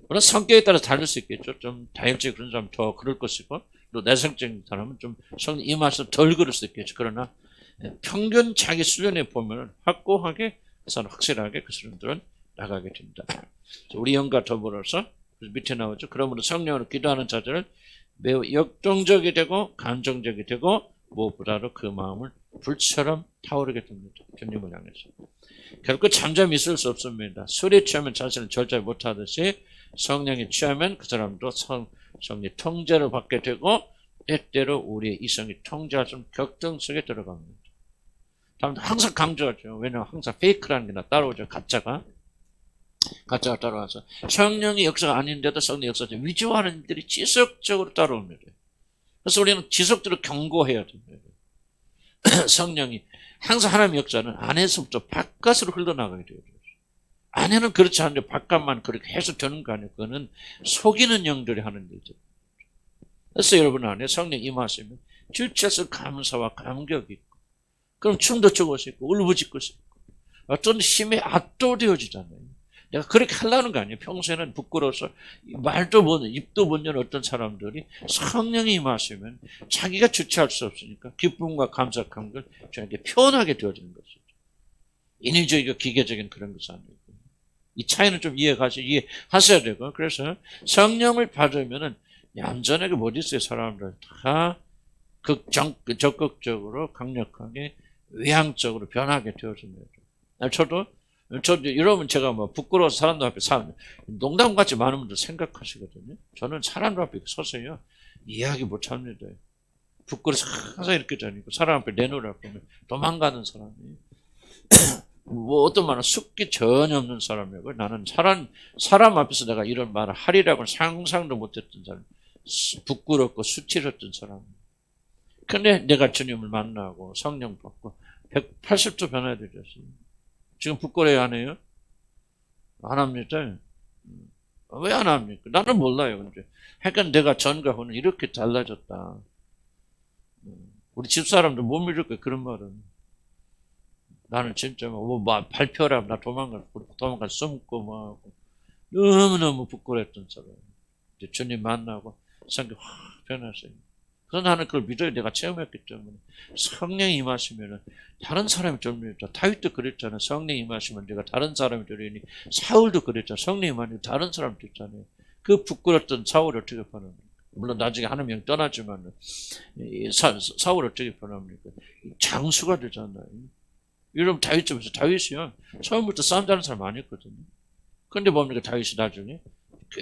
물론 성격에 따라 다를 수 있겠죠. 좀 다혈질 그런 사람은 더 그럴 것이고 또 내성적인 사람은 좀 성령 임하셔서 덜 그럴 수 있겠죠. 그러나 평균 자기 수준에 보면 확고하게 그 사람 확실하게 그 사람들은 나가게 됩니다. 우리 영과 더불어서 밑에 나오죠. 그러므로 성령으로 기도하는 자들은 매우 역동적이 되고 감정적이 되고 무엇보다도 그 마음을 불처럼 타오르게 됩니다. 주님을 향해서. 결코 잠잠히 있을 수 없습니다. 술에 취하면 자신을 절제하지 못하듯이 성령에 취하면 그 사람도 성령의 통제를 받게 되고 때때로 우리의 이성이 통제할 수 없는 격등 속에 들어갑니다. 항상 강조하죠. 왜냐하면 항상 페이크라는 게 따라오죠. 가짜가 따라와서 성령의 역사가 아닌데도 성령의 역사를 위조하는 일들이 지속적으로 따라옵니다. 그래서 우리는 지속적으로 경고해야 됩니다. 성령이 항상 하나님의 역사는 안에서부터 바깥으로 흘러나가게 되어요. 안에는 그렇지 않은데 바깥만 그렇게 해서 되는 거 아니에요. 그거는 속이는 영들이 하는 일이죠. 그래서 여러분 안에 성령 임하시면 주체에서 감사와 감격이 있고 그럼 춤도 추고 싶고 울부짖고 싶고 어떤 힘에 압도되어지잖아요. 내가 그렇게 하려는 거 아니에요. 평소에는 부끄러워서 말도 못, 입도 못 여는 어떤 사람들이 성령이 임하시면 자기가 주체할 수 없으니까 기쁨과 감사, 감격을 저에게 표현하게 되어지는 것이죠. 인위적이고 기계적인 그런 것이 아니고. 이 차이는 좀 이해하셔야 되고, 그래서 성령을 받으면은 얌전하게 못 있어요, 사람들. 다 적극적으로, 강력하게, 외향적으로 변하게 되어집니다. 저도 여러분 제가 뭐 부끄러워서 사람들 앞에 농담같이 많은 분들 생각하시거든요. 저는 사람들 앞에 서서요 이야기 못합니다. 부끄러워서 항상 이렇게 다니고 사람 앞에 내놓으라고 하면 도망가는 사람이 뭐 어떤 말은 숙기 전혀 없는 사람이고 나는 사람 앞에서 내가 이런 말을 하리라고는 상상도 못했던 사람, 부끄럽고 수치스럽던 사람. 근데 내가 주님을 만나고 성령 받고 180도 변화되었어요. 지금 부끄러워 안 해요? 안 합니다. 왜 안 합니까? 나는 몰라요. 근데 하여간 내가 전과 후는 이렇게 달라졌다. 우리 집사람들 못 믿을 거야, 그런 말은. 나는 진짜 뭐 발표라 나 도망갈 숨고 뭐 하고 너무너무 부끄러웠던 사람. 이제 주님 만나고 성경 확 변했어요. 그래서 나는 그걸 믿어요. 내가 체험했기 때문에. 성령이 임하시면은 다른 사람이 됩니다. 다윗도 그랬잖아요. 성령이 임하시면 내가 다른 사람이 되리니. 사울도 그랬잖아요. 성령이 임하면 다른 사람이 됐잖아요. 그 부끄러웠던 사울을 어떻게 변합니까? 물론 나중에 하나님 영 떠나지만 사울을 어떻게 변합니까? 장수가 되잖아요. 여러분 다윗집에서 다윗이요. 처음부터 싸움 잘하는 사람 아니었거든요. 그런데 뭡니까? 다윗이 나중에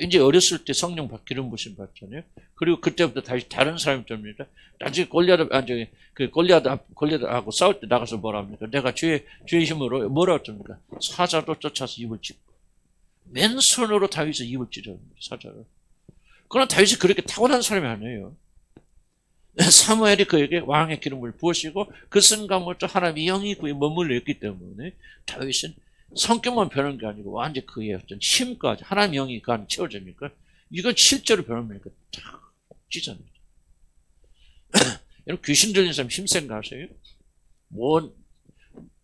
이제 어렸을 때 성령 기름 부심 받잖아요. 그리고 그때부터 다시 다른 사람이 됩니다. 나중에 골리앗하고 싸울 때 나가서 뭐라 합니까? 내가 주의 힘으로 뭐라 합니까? 사자도 쫓아서 입을 찢고 맨손으로 다윗의 입을 찢었습니다. 사자를. 그러나 다윗이 그렇게 타고난 사람이 아니에요. 사무엘이 그에게 왕의 기름을 부으시고 그 순간부터 하나님의 영이 그에 머물러 있기 때문에 다윗은 성격만 변한 게 아니고 완전 그의 어떤 힘까지 하나님의 영이 그 안에 채워지니까 이건 실제로 변합니까? 탁 찢어냅니다. 여러분 귀신 들린 사람 힘센 거 아세요? 뭐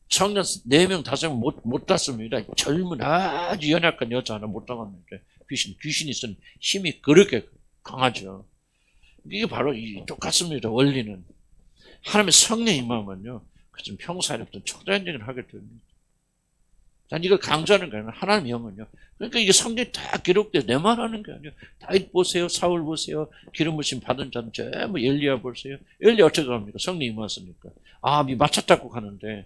청년 4명 5명 못 땄습니다. 젊은 아주 연약한 여자 하나 못 당합니다. 귀신이 쓴 힘이 그렇게 강하죠. 이게 바로 똑같습니다. 원리는. 하나님의 성령이 임하면요. 그좀 평소에 어떤 초자연적인 하게 됩니다. 난 이걸 강조하는 게 아니라 하나님의 영은요. 그러니까 이게 성경에 다 기록돼요. 내 말하는 게 아니에요. 다윗 보세요. 사울 보세요. 기름 부심 받은 자는 전부 엘리야 보세요. 엘리야 어떻게 합니까? 성령이 임하셨으니까. 마차 잡고 가는데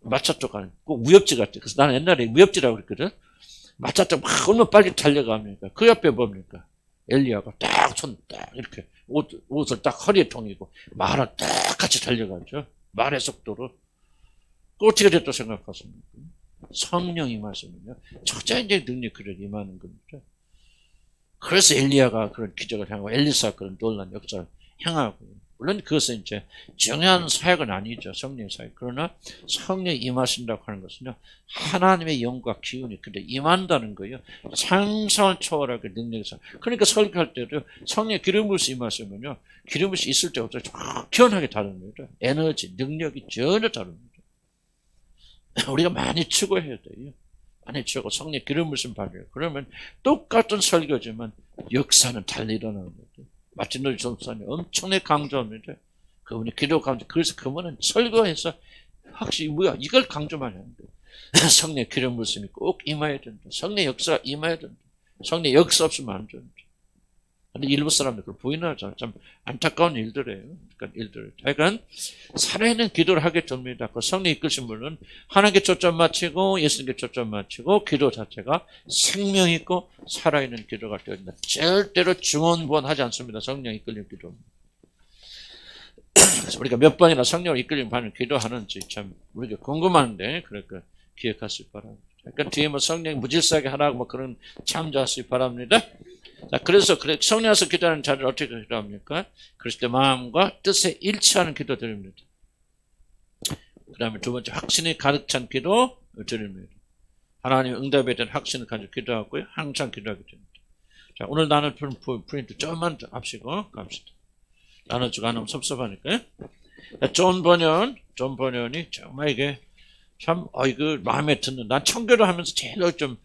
마차 쪽 가는 꼭 무협지 같아. 그래서 나는 옛날에 무협지라고 그랬거든. 마차 쪽 막 얼마나 빨리 달려갑니까? 그 옆에 뭡니까? 엘리야가 딱 이렇게 옷을 딱 허리에 통이고 말을 딱 같이 달려가죠. 말의 속도로. 그 어떻게 됐다고 생각하십니까? 성령이 임하시면요. 초자연적인 능력이 그렇게 임하는 겁니다. 그래서 엘리야가 그런 기적을 행하고 엘리사가 그런 놀라운 역사를 행하고 물론 그것은 이제 중요한 사역은 아니죠. 성령의 사역. 그러나 성령이 임하신다고 하는 것은요. 하나님의 영과 기운이 근데 임한다는 거예요. 상상을 초월하게 능력에서. 그러니까 설교할 때도 성령의 기름부시 임하시면요. 기름부시 있을 때부터 확연하게 다릅니다. 에너지, 능력이 전혀 다릅니다. 우리가 많이 추구해야 돼요. 많이 추구하고 성령 기름 부심 받아요. 그러면 똑같은 설교지만 역사는 달리 일어나는 거죠. 마틴 루터 전사님 엄청나게 강조합니다. 그분이 기도 강조. 그래서 그분은 설교해서 확실히 이걸 강조만 하는데 성령 기름 부심이 꼭 임해야 된다. 성령 역사가 임해야 된다. 성령 역사 없으면 안 된다. 근데 일부 사람들 그걸 부인하잖아요. 참 안타까운 일들이에요. 그러니까 살아있는 기도를 하게 됩니다. 그 성령 이끌신 분은 하나님께 초점 맞추고 예수님께 초점 맞추고 기도 자체가 생명 있고 살아있는 기도가 되어진다. 절대로 중언부언하지 않습니다. 성령 이끌린 기도입니다. 그래서 우리가 몇 번이나 성령을 이끌린 받는 기도하는지 참 우리가 궁금한데 그러니까 기억하시기 바랍니다. 그러니까 뒤에 뭐 성령 무질서하게 하라고 뭐 그런 참조하시기 바랍니다. 자, 그래서 성령에서 기도하는 자를 어떻게 기도합니까? 그리스도의 마음과 뜻에 일치하는 기도 드립니다. 그 다음에 두 번째 확신이 가득 찬 기도 드립니다. 하나님 응답에 대한 확신을 가지고 기도하고요. 항상 기도하게 됩니다. 자, 오늘 나눌 프린트 좀만 합시고 갑시다. 나눠주고 안 하면 섭섭하니까요. 존 버년이 정말 이게 참 이거 마음에 드는. 난 청교도 하면서 제일 좀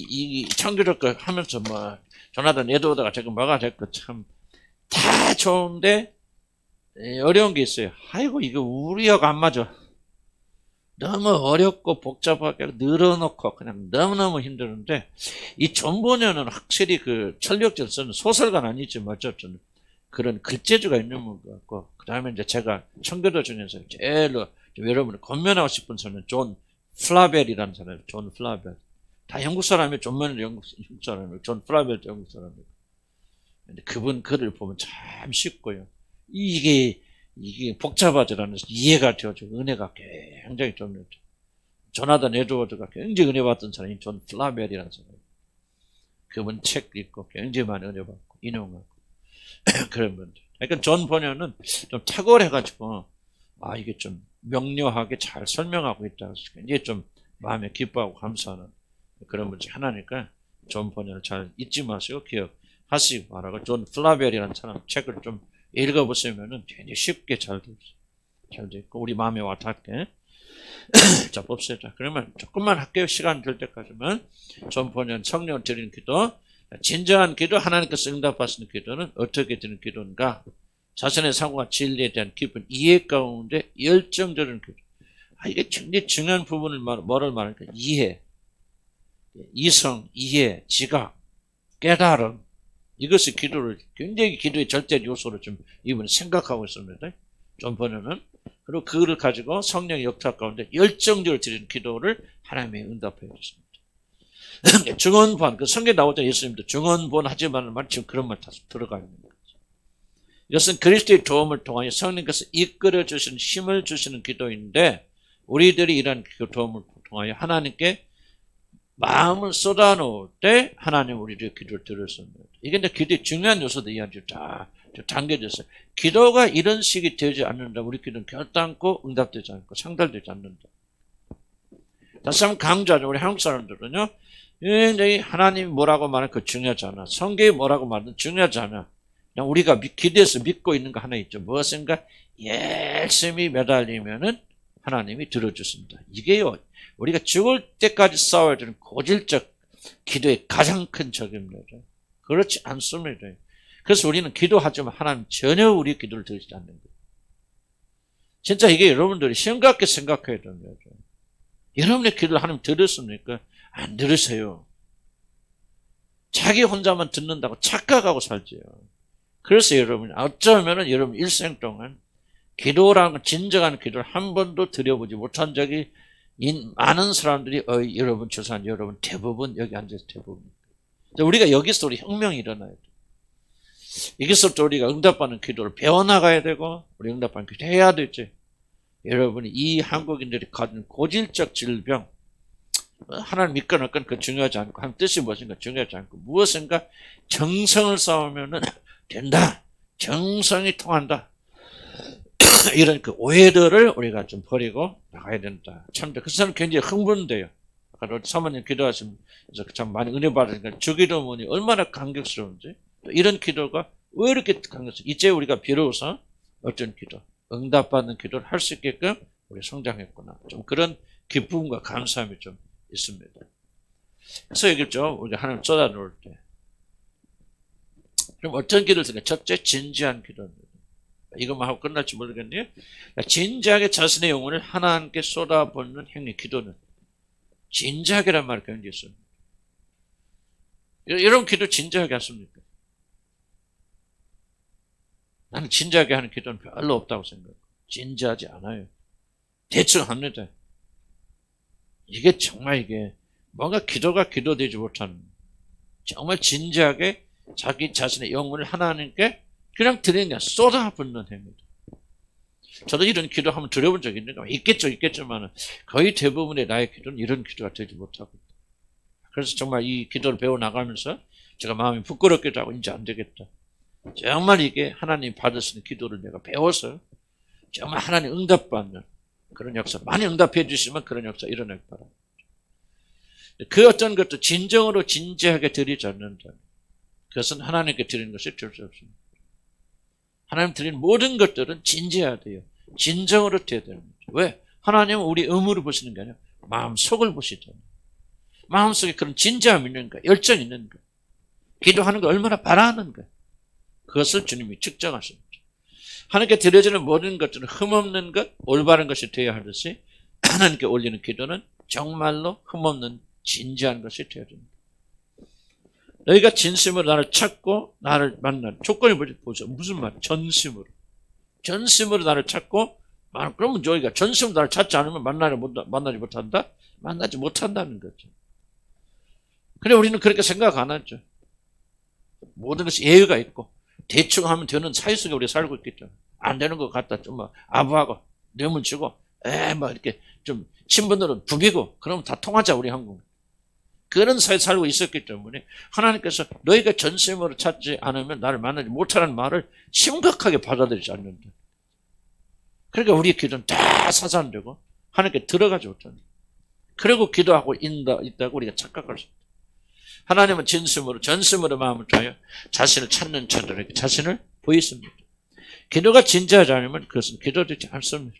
이 청교도 하면서 뭐 조나단 에드워드가 지금 뭐가 됐고 참 다 좋은데 어려운 게 있어요. 아이고 이거 우리하고 안 맞아. 너무 어렵고 복잡하게 늘어놓고 그냥 너무너무 힘드는데 이 존 버년은 확실히 그 철력전 쓰는 소설가는 아니지만 어쨌든 그런 글재주가 있는 분 같고 그 다음에 이제 제가 청교도 중에서 제일로 여러분을 권면하고 싶은 사람은 존 플라벨이라는 사람이에요. 존 플라벨. 다 영국 사람이에요. 존 버년 영국 사람이에요. 존 플라벨 영국 사람이에요. 근데 그분 글을 보면 참 쉽고요. 이게 복잡하지라는 이해가 되어지고 은혜가 굉장히 좀 조나단 에드워드가 굉장히 은혜 받던 사람이 존 플라벨이라는 사람이에요. 그분 책 읽고 굉장히 많이 은혜 받고 인용하고 그런 분들. 그러니까 존 번연은 좀 탁월해가지고, 이게 좀 명료하게 잘 설명하고 있다. 이게 좀 마음에 기뻐하고 감사하는 그런 문제 하나니까 존 번연을 잘 잊지 마시고 기억하시기 바라고, 존 플라벨이라는 사람 책을 좀 읽어보시면은 굉장히 쉽게 잘 돼 있고, 우리 마음에 와닿게. 자, 봅시다. 그러면 조금만 할게요. 시간 될 때까지만. 존 번연 성령 드리는 기도. 진정한 기도, 하나님께서 응답하시는 기도는 어떻게 드리는 기도인가? 자신의 상황과 진리에 대한 깊은 이해 가운데 열정적인 기도. 이게 굉장히 중요한 부분을 뭐를 말할까? 이해, 이성, 이해, 지각, 깨달음. 이것이 기도를 굉장히 기도의 절대 요소로 좀 이분은 생각하고 있습니다. 존 번연은. 그리고 그거를 가지고 성령의 역사 가운데 열정적으로 드리는 기도를 하나님이 응답해 주십니다. 증언본, 그 성경에 나오던 예수님도 증언본 하지만 말 지금 그런 말 다 들어가 있는 거죠. 이것은 그리스도의 도움을 통하여 성령께서 이끌어 주시는 힘을 주시는 기도인데, 우리들이 이런 도움을 통하여 하나님께 마음을 쏟아놓을 때 하나님 우리의 기도를 들었습니다. 이게 이제 기도의 중요한 요소도 이야기를 다 담겨졌어요. 기도가 이런 식이 되지 않는다. 우리 기도는 결단코 응답되지 않고 상달되지 않는다. 다시 한번 강조하죠. 우리 한국 사람들은요, 굉장히 하나님이 뭐라고 말하는 거 중요하지 않아. 성경이 뭐라고 말하는 중요하지 않아. 그냥 우리가 기대해서 믿고 있는 거 하나 있죠. 무엇인가 열심히 매달리면은 하나님이 들어주십니다. 이게요, 우리가 죽을 때까지 싸워야 되는 고질적 기도의 가장 큰 적입니다. 그렇지 않습니다. 그래서 우리는 기도하지만 하나님 전혀 우리 기도를 들으시지 않는 거예요. 진짜 이게 여러분들이 심각하게 생각해야 됩니다. 여러분의 기도를 하나님 들으십니까? 안 들으세요. 자기 혼자만 듣는다고 착각하고 살지요. 그래서 여러분, 어쩌면 여러분 일생 동안 기도라는 진정한 기도를 한 번도 드려보지 못한 적이 많은 사람들이 여러분 조사한 여러분 대부분 여기 앉아서 대부분. 우리가 여기서 우리 혁명이 일어나야 돼. 여기서부터 우리가 응답받는 기도를 배워나가야 되고, 우리 응답받는 기도 해야 되지. 여러분이 이 한국인들이 가진 고질적 질병, 하나님 믿건 없건 그 중요하지 않고, 한 뜻이 무엇인가 중요하지 않고, 무엇인가 정성을 쌓으면은 된다. 정성이 통한다. 이런 그 오해들을 우리가 좀 버리고 나가야 된다. 참, 그 사람 굉장히 흥분돼요. 아까 사모님 기도하시면서 참 많이 은혜 받으니까 주기도문이 얼마나 감격스러운지, 또 이런 기도가 왜 이렇게 감격스러운지, 이제 우리가 비로소 어떤 기도, 응답받는 기도를 할 수 있게끔 우리 성장했구나. 좀 그런 기쁨과 감사함이 좀 있습니다. 그래서 얘기했죠. 우리가 하나님 쏟아놓을 때. 그럼 어떤 기도를 드릴까? 첫째, 진지한 기도입니다. 이것만 하고 끝날지 모르겠네요. 진지하게 자신의 영혼을 하나님께 쏟아붓는 행위, 기도는 진지하게란 말이 굉장히 있습니다. 이런 기도 진지하게 하십니까? 나는 진지하게 하는 기도는 별로 없다고 생각해요. 진지하지 않아요. 대충 합니다. 이게 정말 이게 뭔가 기도가 기도되지 못하는, 정말 진지하게 자기 자신의 영혼을 하나님께 그냥 드리는 게 쏟아붓는 행위다. 저도 이런 기도 한번 드려본 적이 있는데, 있겠지만 거의 대부분의 나의 기도는 이런 기도가 되지 못하고 있다. 그래서 정말 이 기도를 배워나가면서 제가 마음이 부끄럽기도 하고, 이제 안 되겠다. 정말 이게 하나님 받으시는 기도를 내가 배워서 정말 하나님 응답받는 그런 역사, 많이 응답해 주시면 그런 역사 일어날 바랍니다. 그 어떤 것도 진정으로 진지하게 드리지 않는다. 그것은 하나님께 드리는 것이 될 수 없습니다. 하나님 드리는 모든 것들은 진지해야 돼요. 진정으로 돼야 됩니다. 왜? 하나님은 우리 의무를 보시는 게 아니라 마음속을 보시잖아요. 마음속에 그런 진지함이 있는가, 열정이 있는가, 기도하는 걸 얼마나 바라는가, 그것을 주님이 측정하십니다. 하나님께 드려지는 모든 것들은 흠없는 것, 올바른 것이 되어야 하듯이 하나님께 올리는 기도는 정말로 흠없는 진지한 것이 되어야 됩니다. 너희가 진심으로 나를 찾고 나를 만나, 조건이 보죠. 무슨 말? 전심으로. 전심으로 나를 찾고, 그러면 저희가 전심으로 나를 찾지 않으면 만나지 못한다? 만나지 못한다는 거죠. 그래, 우리는 그렇게 생각 안 하죠. 모든 것이 예의가 있고, 대충 하면 되는 사회 속에 우리가 살고 있겠죠. 안 되는 것 같다. 좀 아부하고, 뇌물 주고, 이렇게 좀 친분들은 부비고, 그러면 다 통하자, 우리 한국. 그런 사회에 살고 있었기 때문에 하나님께서 너희가 전심으로 찾지 않으면 나를 만나지 못하는 말을 심각하게 받아들이지 않는다. 그러니까 우리 기도는 다 사산되고 하나님께 들어가지 못한다. 그리고 기도하고 있다고 우리가 착각할 수 있다. 하나님은 진심으로 전심으로 마음을 다하여 자신을 찾는 자들에게 자신을 보이십니다. 기도가 진지하지 않으면 그것은 기도되지 않습니다.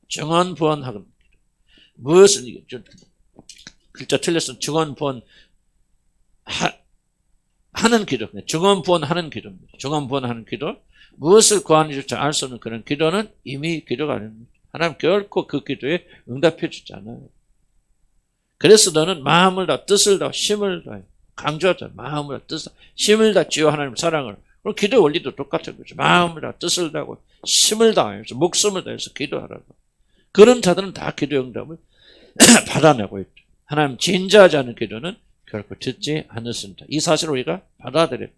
증언부언하는 무엇은 이게 글자 틀렸으면 증언부언 하는 기도, 증언부언하는 기도입니다. 증언부언하는 기도, 무엇을 구하는지 알 수 없는 그런 기도는 이미 기도가 아닙니다. 하나님 결코 그 기도에 응답해 주지 않아요. 그래서 너는 마음을 다 뜻을 다 힘을 다 강조하자. 마음을 다 뜻을 힘을 다 지어 하나님 사랑을. 그럼 기도 원리도 똑같은 거죠. 마음을 다 뜻을 다하고 힘을 다해서 목숨을 다해서 기도하라고. 그런 자들은 다 기도 응답을 받아내고 있죠. 하나님 진지하지 않은 기도는 결코 듣지 않았습니다. 이 사실을 우리가 받아들여요.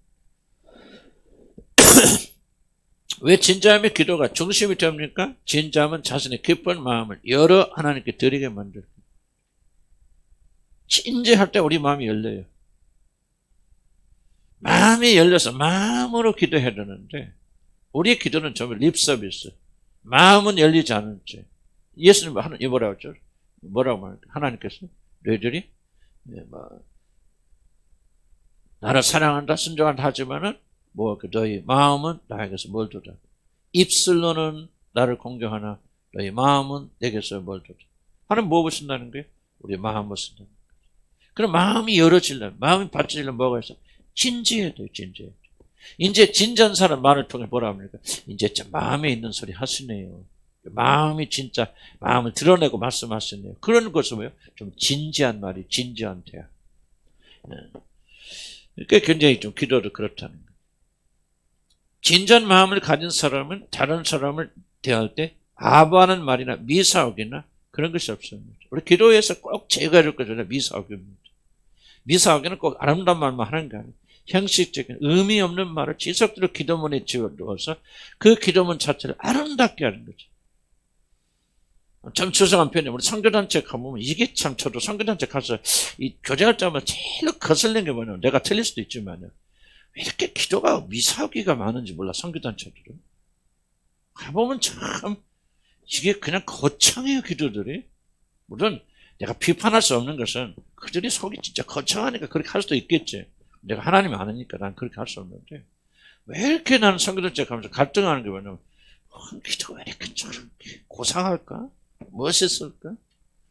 왜 진지함의 기도가 중심이 됩니까? 진지함은 자신의 깊은 마음을 여러 하나님께 드리게 만들어요. 진지할 때 우리 마음이 열려요. 마음이 열려서 마음으로 기도해야 되는데 우리의 기도는 전부 립서비스. 마음은 열리지 않은 채. 예수님 뭐라고 했죠? 뭐라고 말할까? 하나님께서 너희들이 나를 사랑한다, 순종한다 하지만은 너희 마음은 나에게서 멀도다. 입술로는 나를 공경하나 너희 마음은 내게서 멀도다. 하나님 무엇을 쓴다는 거예요? 우리 마음을 쓴다는 거예요. 그럼 마음이 열어지려면, 마음이 받쳐지려면 뭐가 있어? 진지해야 돼요, 진지해야 돼요. 이제 진지한 사람 말을 통해 뭐라 합니까? 이제 마음에 있는 소리 하시네요. 마음이 진짜, 마음을 드러내고 말씀하시네요. 그런 것은 뭐예요? 좀 진지한 말이, 진지한 대화. 그러니까 굉장히 좀 기도도 그렇다는 거예요. 진지한 마음을 가진 사람은 다른 사람을 대할 때 아부하는 말이나 미사옥이나 그런 것이 없습니다. 우리 기도에서 꼭 제거해야 될 것은 미사옥입니다. 미사옥에는 꼭 아름다운 말만 하는 게 아니에요. 형식적인 의미 없는 말을 지속적으로 기도문에 지어두어서 그 기도문 자체를 아름답게 하는 거죠. 참 추상한 표현이 우리 선교단체 가보면 이게 참 저도 선교단체 가서 이 교제할 때마다 제일 거슬리는 게 뭐냐면 내가 틀릴 수도 있지만요. 왜 이렇게 기도가 미사오기가 많은지 몰라 선교단체들은. 가보면 참 이게 그냥 거창해요 기도들이. 물론 내가 비판할 수 없는 것은 그들이 속이 진짜 거창하니까 그렇게 할 수도 있겠지. 내가 하나님이 아니니까 난 그렇게 할 수 없는데 왜 이렇게 나는 선교단체 가면서 갈등하는 게 뭐냐면 기도가 왜 이렇게 저렇게 고상할까? 멋있을까?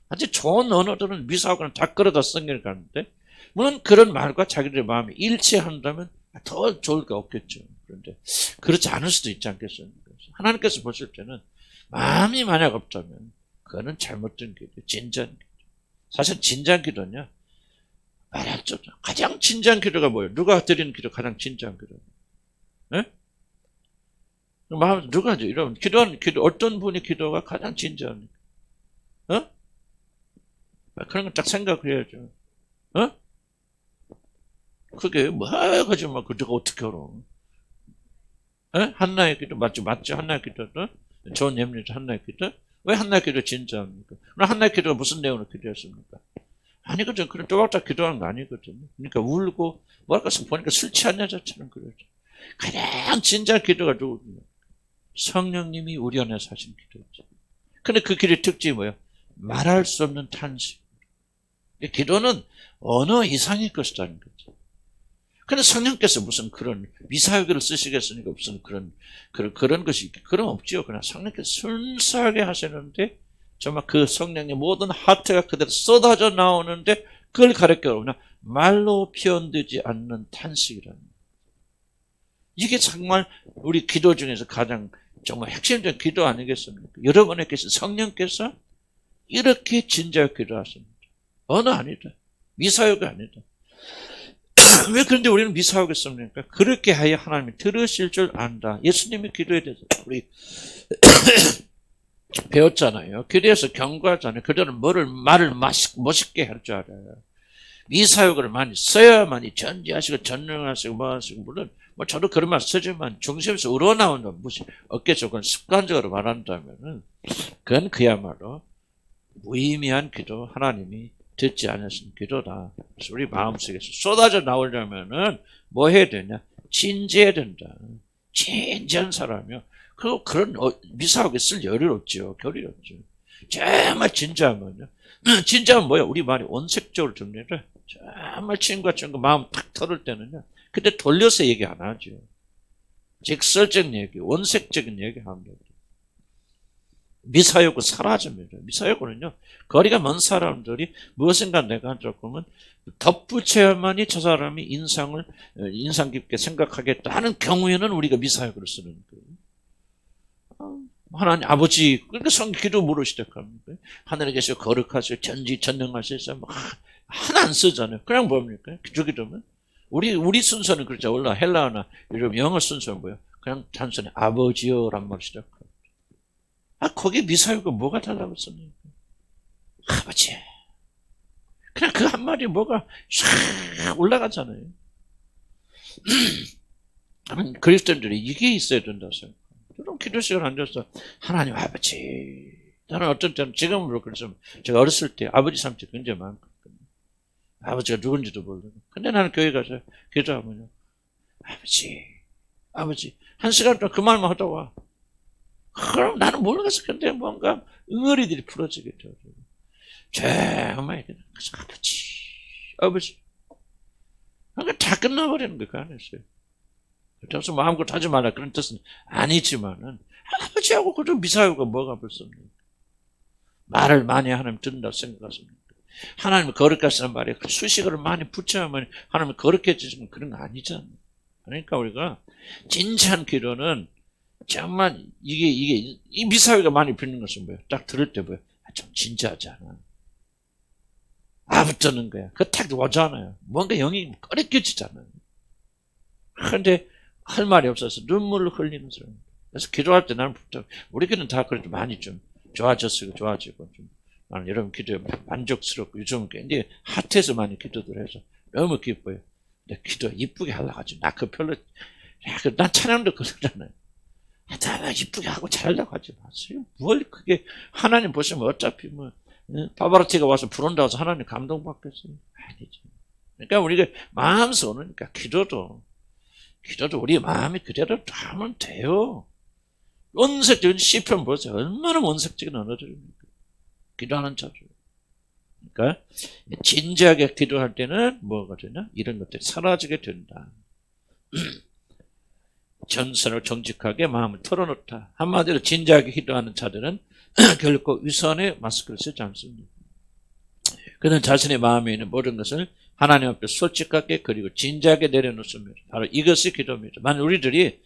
아주 좋은 언어들은 미사하고는 다 끌어다 쓴 가는데 물론 그런 말과 자기들의 마음이 일치한다면 더 좋을 게 없겠죠. 그런데 그렇지 않을 수도 있지 않겠습니까? 하나님께서 보실 때는 마음이 만약 없다면 그거는 잘못된 기도, 진지한 기도. 사실 진지한 기도는요. 말했죠. 가장 진지한 기도가 뭐예요? 누가 드리는 기도 가장 진지한 기도예요? 네? 마음 누가 하죠? 이런 기도하는 기도 어떤 분이 기도가 가장 진지합니까? 어? 그런 거 딱 생각해야죠. 어? 그게 뭐 하지 마. 그거 어떻게 알아? 에? 한나의 기도 맞죠? 한나의 기도도 좋은 예문이죠. 한나의 기도. 왜 한나의 기도 진지합니까? 그럼 한나의 기도가 무슨 내용으로 기도했습니까? 아니거든. 그런 또박또박 기도하는 거 아니거든요. 그러니까 울고 뭐랄까 보니까 술 취한 여자처럼 그러죠. 가장 진지한 기도가 누구냐? 성령님이 우리 안에 사신 기도죠. 근데 그 기도의 특징이 뭐예요? 말할 수 없는 탄식. 기도는 언어 이상의 것이라는 거죠. 근데 성령께서 무슨 그런 미사역을 쓰시겠으니까 무슨 그런 것이 그런 없지요. 그냥 성령께서 순수하게 하시는데 정말 그 성령의 모든 하트가 그대로 쏟아져 나오는데 그걸 가르쳐 그냥 말로 표현되지 않는 탄식이라는 거예요. 이게 정말 우리 기도 중에서 가장 정말 핵심적인 기도 아니겠습니까? 여러분에게서 성령께서 이렇게 진지하게 기도하십니다. 언어 아니다. 미사역이 아니다. 왜 그런데 우리는 미사하겠습니까? 그렇게 하여 하나님이 들으실 줄 안다. 예수님이 기도에 대해서 우리 배웠잖아요. 기도에서 경고하잖아요. 그들은 말을 멋있게 할 줄 알아요. 미사역을 많이 써야만이 전지하시고 전능하시고 뭐 하시고 물론 뭐 저도 그런 말 쓰지만 중심에서 우러나오는 무시 없겠죠. 그건 습관적으로 말한다면은 그건 그야말로 무의미한 기도 하나님이 듣지 않았은 기도다. 그래서 우리 마음속에서 쏟아져 나오려면은 뭐 해야 되냐? 진지해야 된다. 진지한 사람이요. 그런 미사하게 쓸 여력 없죠. 교리 없죠. 정말 진지하면요. 진지하면 뭐야? 우리 말이 원색적으로 정리를 정말 친구가 친구 마음 탁 털을 때는요. 근데 돌려서 얘기 안 하죠. 직설적인 얘기, 원색적인 얘기 합니다. 미사역은 사라집니다. 미사역은요, 거리가 먼 사람들이 무엇인가 내가 조금은 덧붙여야만이 저 사람이 인상 깊게 생각하겠다 하는 경우에는 우리가 미사역으로 쓰는 거예요. 하나님 아버지, 그러니까 기도 물어 시작합니다. 하늘에 계셔 거룩하시고 전지전능하시고 하나 안 쓰잖아요. 그냥 뭡니까? 기도면 우리 순서는 그렇죠. 원래 헬라어나 이런 영어 순서는 뭐예요? 그냥 단순히 아버지요란 말을 시작합니다. 거기 미사역은 뭐가 달라고 썼습니까? 아버지. 그냥 그 한마디 뭐가 샥 올라가잖아요. 그리스도인들이 이게 있어야 된다고 생각해요. 그럼 기도 시간 앉아서 하나님 아버지. 저는 어떤 때는 지금으로 그래서 제가 어렸을 때 아버지 삼촌 굉장히 많거든요. 아버지가 누군지도 모르고. 근데 나는 교회 가서 기도하면요. 아버지. 1시간 동안 그 말만 하다 와. 그럼 나는 모르겠어. 근데 뭔가 응어리들이 풀어지겠죠. 정말 아버지. 그러니까 다 끝나버리는 거예요. 그 안에서요. 그래서 마음껏 하지 말라 그런 뜻은 아니지만은 아버지하고 그저 미사여가 뭐가 벌써입니까? 말을 많이 하나님 듣는다고 생각하십니까? 하나님을 거룩하시는 말에 수식어를 많이 붙여야만 하나님을 거룩해지시는 그런 거 아니잖아요. 그러니까 우리가 진지한 기도는 정말 이 미사여가 많이 빌는 것은 뭐예요? 딱 들을 때 뭐예요? 좀 진지하지 않아. 붙드는 거야. 그거 딱 오잖아요. 뭔가 영이 꺼리껴지잖아요. 그런데 할 말이 없어서 눈물을 흘리는 사람. 그래서 기도할 때 나는 우리 교는 다 그래도 많이 좀 좋아지고 좀 나는 여러분 기도에 만족스럽고 요즘은 굉장히 핫해서 많이 기도들 해서 너무 기뻐요. 근데 기도 이쁘게 하려고 하지. 나 그 별로 난 찬양도 그러잖아요. 나 이쁘게 하고 잘하려고 하지 마세요. 뭘 그게 하나님 보시면 어차피 뭐 바바로티가 와서 부른다고 해서 하나님 감동받겠어요? 아니죠. 그러니까 우리가 마음속으로 그러니까 기도도 우리 마음이 그대로 하면 돼요. 원색적인 시편 보세요. 얼마나 원색적인 언어들입니까? 기도하는 자들. 그러니까 진지하게 기도할 때는 뭐가 되냐? 이런 것들이 사라지게 된다. 전선을 정직하게 마음을 털어놓다. 한마디로 진지하게 기도하는 자들은 결코 위선의 마스크를 쓰지 않습니다. 그는 자신의 마음에 있는 모든 것을 하나님 앞에 솔직하게 그리고 진지하게 내려놓습니다. 바로 이것이 기도입니다. 만약 우리들이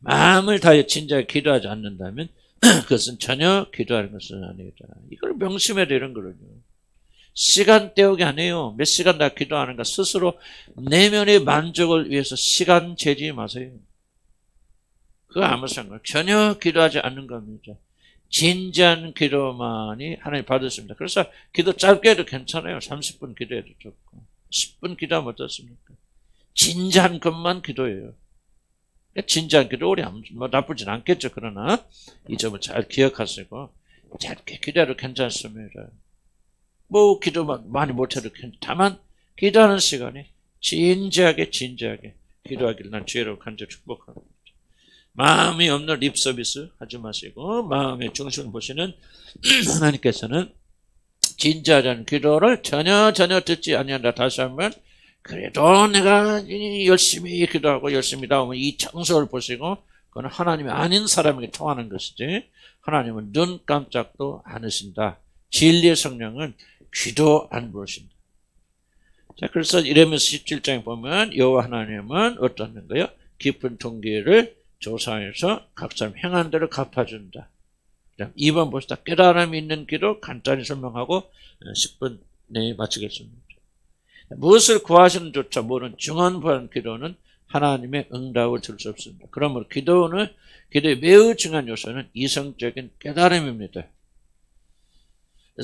마음을 다해 진지하게 기도하지 않는다면 그것은 전혀 기도하는 것은 아니다. 이걸 명심해야 되는 거거든요. 시간 때우기 아니에요. 몇 시간 다 기도하는가 스스로 내면의 만족을 위해서 시간 재지 마세요. 그거 아무 상관 전혀 기도하지 않는 겁니다. 진지한 기도만이 하나님 받으십니다. 그래서 기도 짧게 해도 괜찮아요. 30분 기도해도 좋고 10분 기도하면 어떻습니까? 진지한 것만 기도해요. 진지한 기도 우리 뭐 나쁘진 않겠죠. 그러나 이 점을 잘 기억하시고 짧게 기도해도 괜찮습니다. 뭐 기도 많이 못해도 다만 기도하는 시간에 진지하게 기도하기를 난 주의로 간절히 축복합니다. 마음이 없는 립 서비스 하지 마시고 마음의 중심을 보시는 하나님께서는 진지하자는 기도를 전혀 듣지 아니한다. 다시 한번 그래도 내가 열심히 기도하고 열심히 나오면 이 청소를 보시고 그건 하나님이 아닌 사람에게 통하는 것이지 하나님은 눈 깜짝도 않으신다. 진리의 성령은 귀도 안 보신다. 자, 그래서 이러면서 17장에 보면 여호와 하나님은 어떤 거예요? 깊은 통계를 조사해서 각 사람 행한 대로 갚아준다. 2번 봅시다. 깨달음이 있는 기도 간단히 설명하고 10분 내에 마치겠습니다. 무엇을 구하시는 조차 모르는 중언부한 기도는 하나님의 응답을 줄 수 없습니다. 그러므로 기도의 매우 중요한 요소는 이성적인 깨달음입니다.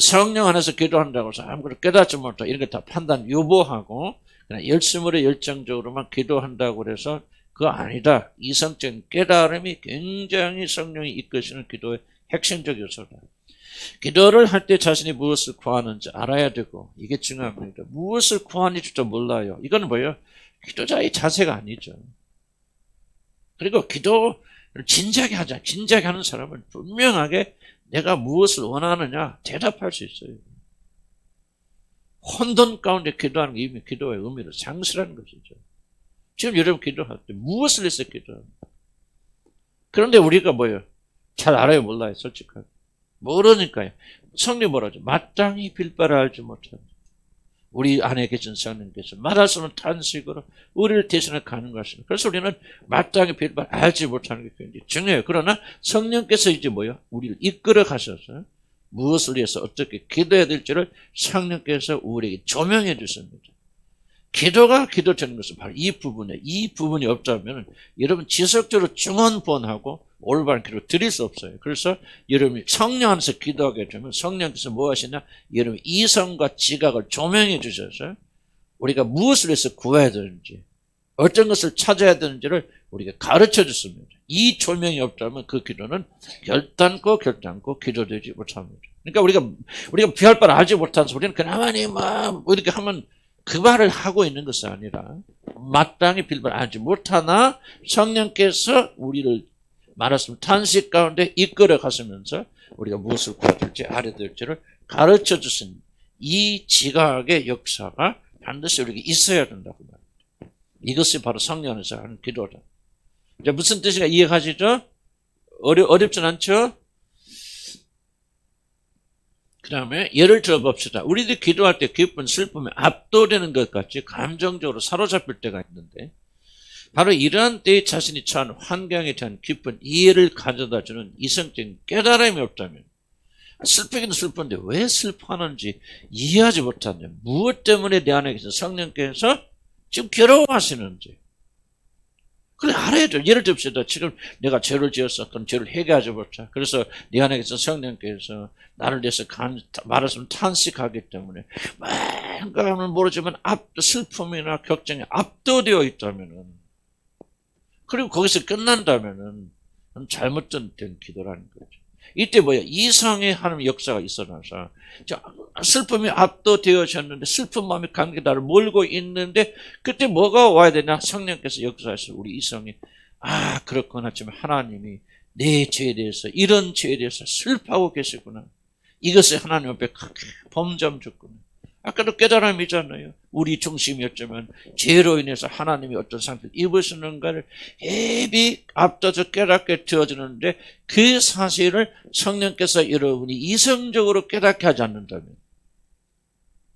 성령 안에서 기도한다고 해서 아무것도 깨닫지 못하고 이런 거 다 판단 유보하고 그냥 열정적으로만 기도한다고 해서 그거 아니다. 이성적인 깨달음이 굉장히 성령이 이끄시는 기도의 핵심적 요소다. 기도를 할 때 자신이 무엇을 구하는지 알아야 되고, 이게 중요합니다. 무엇을 구하는지도 몰라요. 이건 뭐예요? 기도자의 자세가 아니죠. 그리고 기도를 진지하게 하자. 진지하게 하는 사람은 분명하게 내가 무엇을 원하느냐 대답할 수 있어요. 혼돈 가운데 기도하는 게 이미 기도의 의미를 상실하는 것이죠. 지금 여러분 기도할 때 무엇을 해서 기도합니까? 그런데 우리가 뭐예요? 잘 알아요, 몰라요, 솔직하게. 모르니까요. 성령 뭐라죠? 마땅히 빌바를 알지 못한다. 우리 안에 계신 성령께서 말할 수 없는 탄식으로 우리를 대신해 가는 것입니다. 그래서 우리는 마땅히 빌바를 알지 못하는 게 굉장히 중요해요. 그러나 성령께서 이제 뭐예요? 우리를 이끌어 가셔서 무엇을 위해서 어떻게 기도해야 될지를 성령께서 우리에게 조명해 주십니다. 기도가 기도되는 것은 바로 이 부분이 없다면 여러분 지속적으로 중언부언하고 올바른 기도를 드릴 수 없어요. 그래서 여러분이 성령 안에서 기도하게 되면 성령께서 뭐 하시냐? 여러분 이성과 지각을 조명해 주셔서 우리가 무엇을 해서 구해야 되는지, 어떤 것을 찾아야 되는지를 우리가 가르쳐 줬습니다. 이 조명이 없다면 그 기도는 결단코 기도되지 못합니다. 그러니까 우리가 비할 바를 알지 못해서 우리는 그나마니 막 이렇게 하면 그 말을 하고 있는 것이 아니라 마땅히 빌 바를 알지 못하나 성령께서 우리를 말했으면 탄식 가운데 이끌어 가시면서 우리가 무엇을 구해야 될지 알아야 될지를 가르쳐 주신 이 지각의 역사가 반드시 우리에게 있어야 된다고 말합니다. 이것이 바로 성령 안에서 하는 기도다. 이제 무슨 뜻인가 이해가시죠? 어렵진 않죠? 그 다음에 예를 들어 봅시다. 우리들이 기도할 때 기쁨, 슬픔에 압도되는 것 같이 감정적으로 사로잡힐 때가 있는데 바로 이러한 때에 자신이 처한 환경에 대한 깊은 이해를 가져다주는 이성적인 깨달음이 없다면 슬프기는 슬픈데 왜 슬퍼하는지 이해하지 못한다면 무엇 때문에 내 안에 계신 성령께서 지금 괴로워하시는지 그래 알아야 돼. 예를 듭시다. 지금 내가 죄를 지었어. 그럼 죄를 회개하지 못해. 그래서 네 안에 계신 성령께서 나를 위해서 말했으면 탄식하기 때문에 뭔가는 모르지만 슬픔이나 걱정에 압도되어 있다면은 그리고 거기서 끝난다면은 잘못된 기도라는 거죠. 이때 뭐야? 이성의 하나님의 역사가 있어나서 슬픔이 압도되어졌는데 슬픈 마음이 감기 나를 몰고 있는데 그때 뭐가 와야 되냐? 성령께서 역사해서 우리 이성이 그렇구나. 지금 하나님이 내 죄에 대해서 이런 죄에 대해서 슬퍼하고 계시구나. 이것이 하나님 앞에 크게 범점 줬구나. 아까도 깨달음이잖아요. 우리 중심이었지만 죄로 인해서 하나님이 어떤 상태를 입으시는가를 헤비 앞서서 깨닫게 되어지는데 그 사실을 성령께서 여러분이 이성적으로 깨닫게 하지 않는다면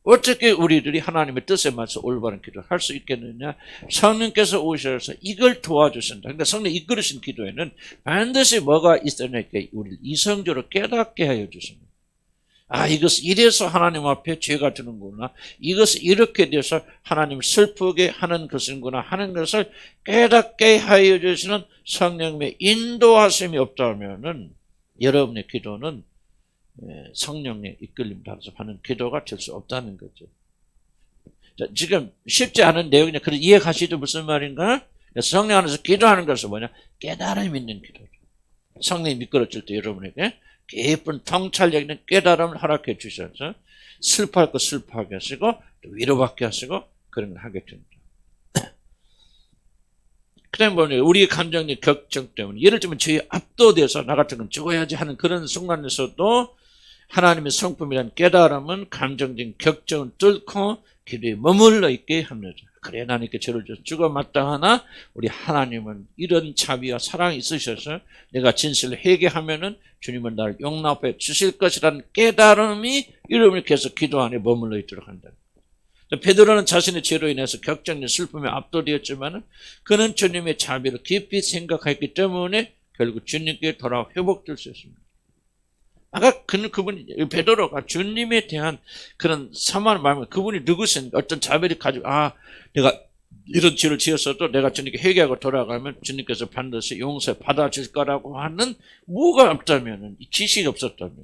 어떻게 우리들이 하나님의 뜻에 맞춰 올바른 기도를 할 수 있겠느냐? 성령께서 오셔서 이걸 도와주신다. 그러니까 성령 이끌으신 기도에는 반드시 뭐가 있어야 우리를 이성적으로 깨닫게 하여 주십니다. 이것이 이래서 하나님 앞에 죄가 드는구나. 이것이 이렇게 돼서 하나님을 슬프게 하는 것인구나 하는 것을 깨닫게 하여 주시는 성령의 인도하심이 없다면은 여러분의 기도는 성령의 이끌림 따라서 하는 기도가 될 수 없다는 거죠. 자, 지금 쉽지 않은 내용이냐. 그래서 이해가시죠? 무슨 말인가? 성령 안에서 기도하는 것은 뭐냐? 깨달음 있는 기도죠. 성령이 미끄러질 때 여러분에게 깊은 통찰력 있는 깨달음을 허락해 주셔서 슬퍼할 거 슬퍼하게 하시고 또 위로받게 하시고 그런 걸 하게 됩니다. 그 다음에 뭐냐, 우리의 감정의 걱정 때문에 예를 들면 죄에 압도돼서 나 같은 건 죽어야지 하는 그런 순간에서도 하나님의 성품이라는 깨달음은 감정적인 걱정을 뚫고 기도에 머물러 있게 합니다. 그래 나는 이렇게 죄를 죽어 마땅하나 우리 하나님은 이런 자비와 사랑이 있으셔서 내가 진실을 회개하면은 주님은 나를 용납해 주실 것이라는 깨달음이 여러분이 계속 기도 안에 머물러 있도록 한다. 베드로는 자신의 죄로 인해서 걱정과 슬픔에 압도되었지만 그는 주님의 자비를 깊이 생각했기 때문에 결국 주님께 돌아와 회복될 수 있습니다. 아까 그분이 베드로가 주님에 대한 그런 사모하는 마음을 그분이 누구신 어떤 자비를 가지고 내가 이런 죄를 지었어도 내가 주님께 회개하고 돌아가면 주님께서 반드시 용서 받아줄 거라고 하는 뭐가 없다면 지식이 없었다면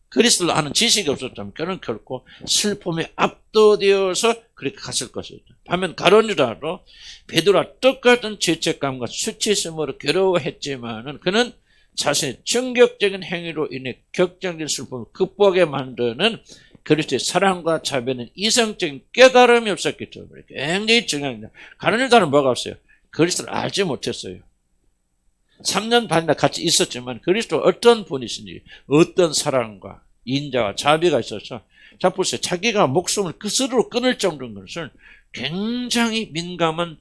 그리스도를 아는 지식이 없었다면 그는 결코 슬픔에 압도되어서 그렇게 갔을 것이다. 반면 가론유다도 베드로와 똑같은 죄책감과 수치심으로 괴로워했지만은 그는 자신의 정격적인 행위로 인해 격정적인 슬픔을 극복하게 만드는 그리스도의 사랑과 자비는 이성적인 깨달음이 없었기 때문에 굉장히 중요합니다. 가는 일단은 뭐가 없어요? 그리스도를 알지 못했어요. 3년 반이나 같이 있었지만 그리스도가 어떤 분이신지, 어떤 사랑과 인자와 자비가 있어서, 자 보세요. 자기가 목숨을 스스로 끊을 정도인 것은 굉장히 민감한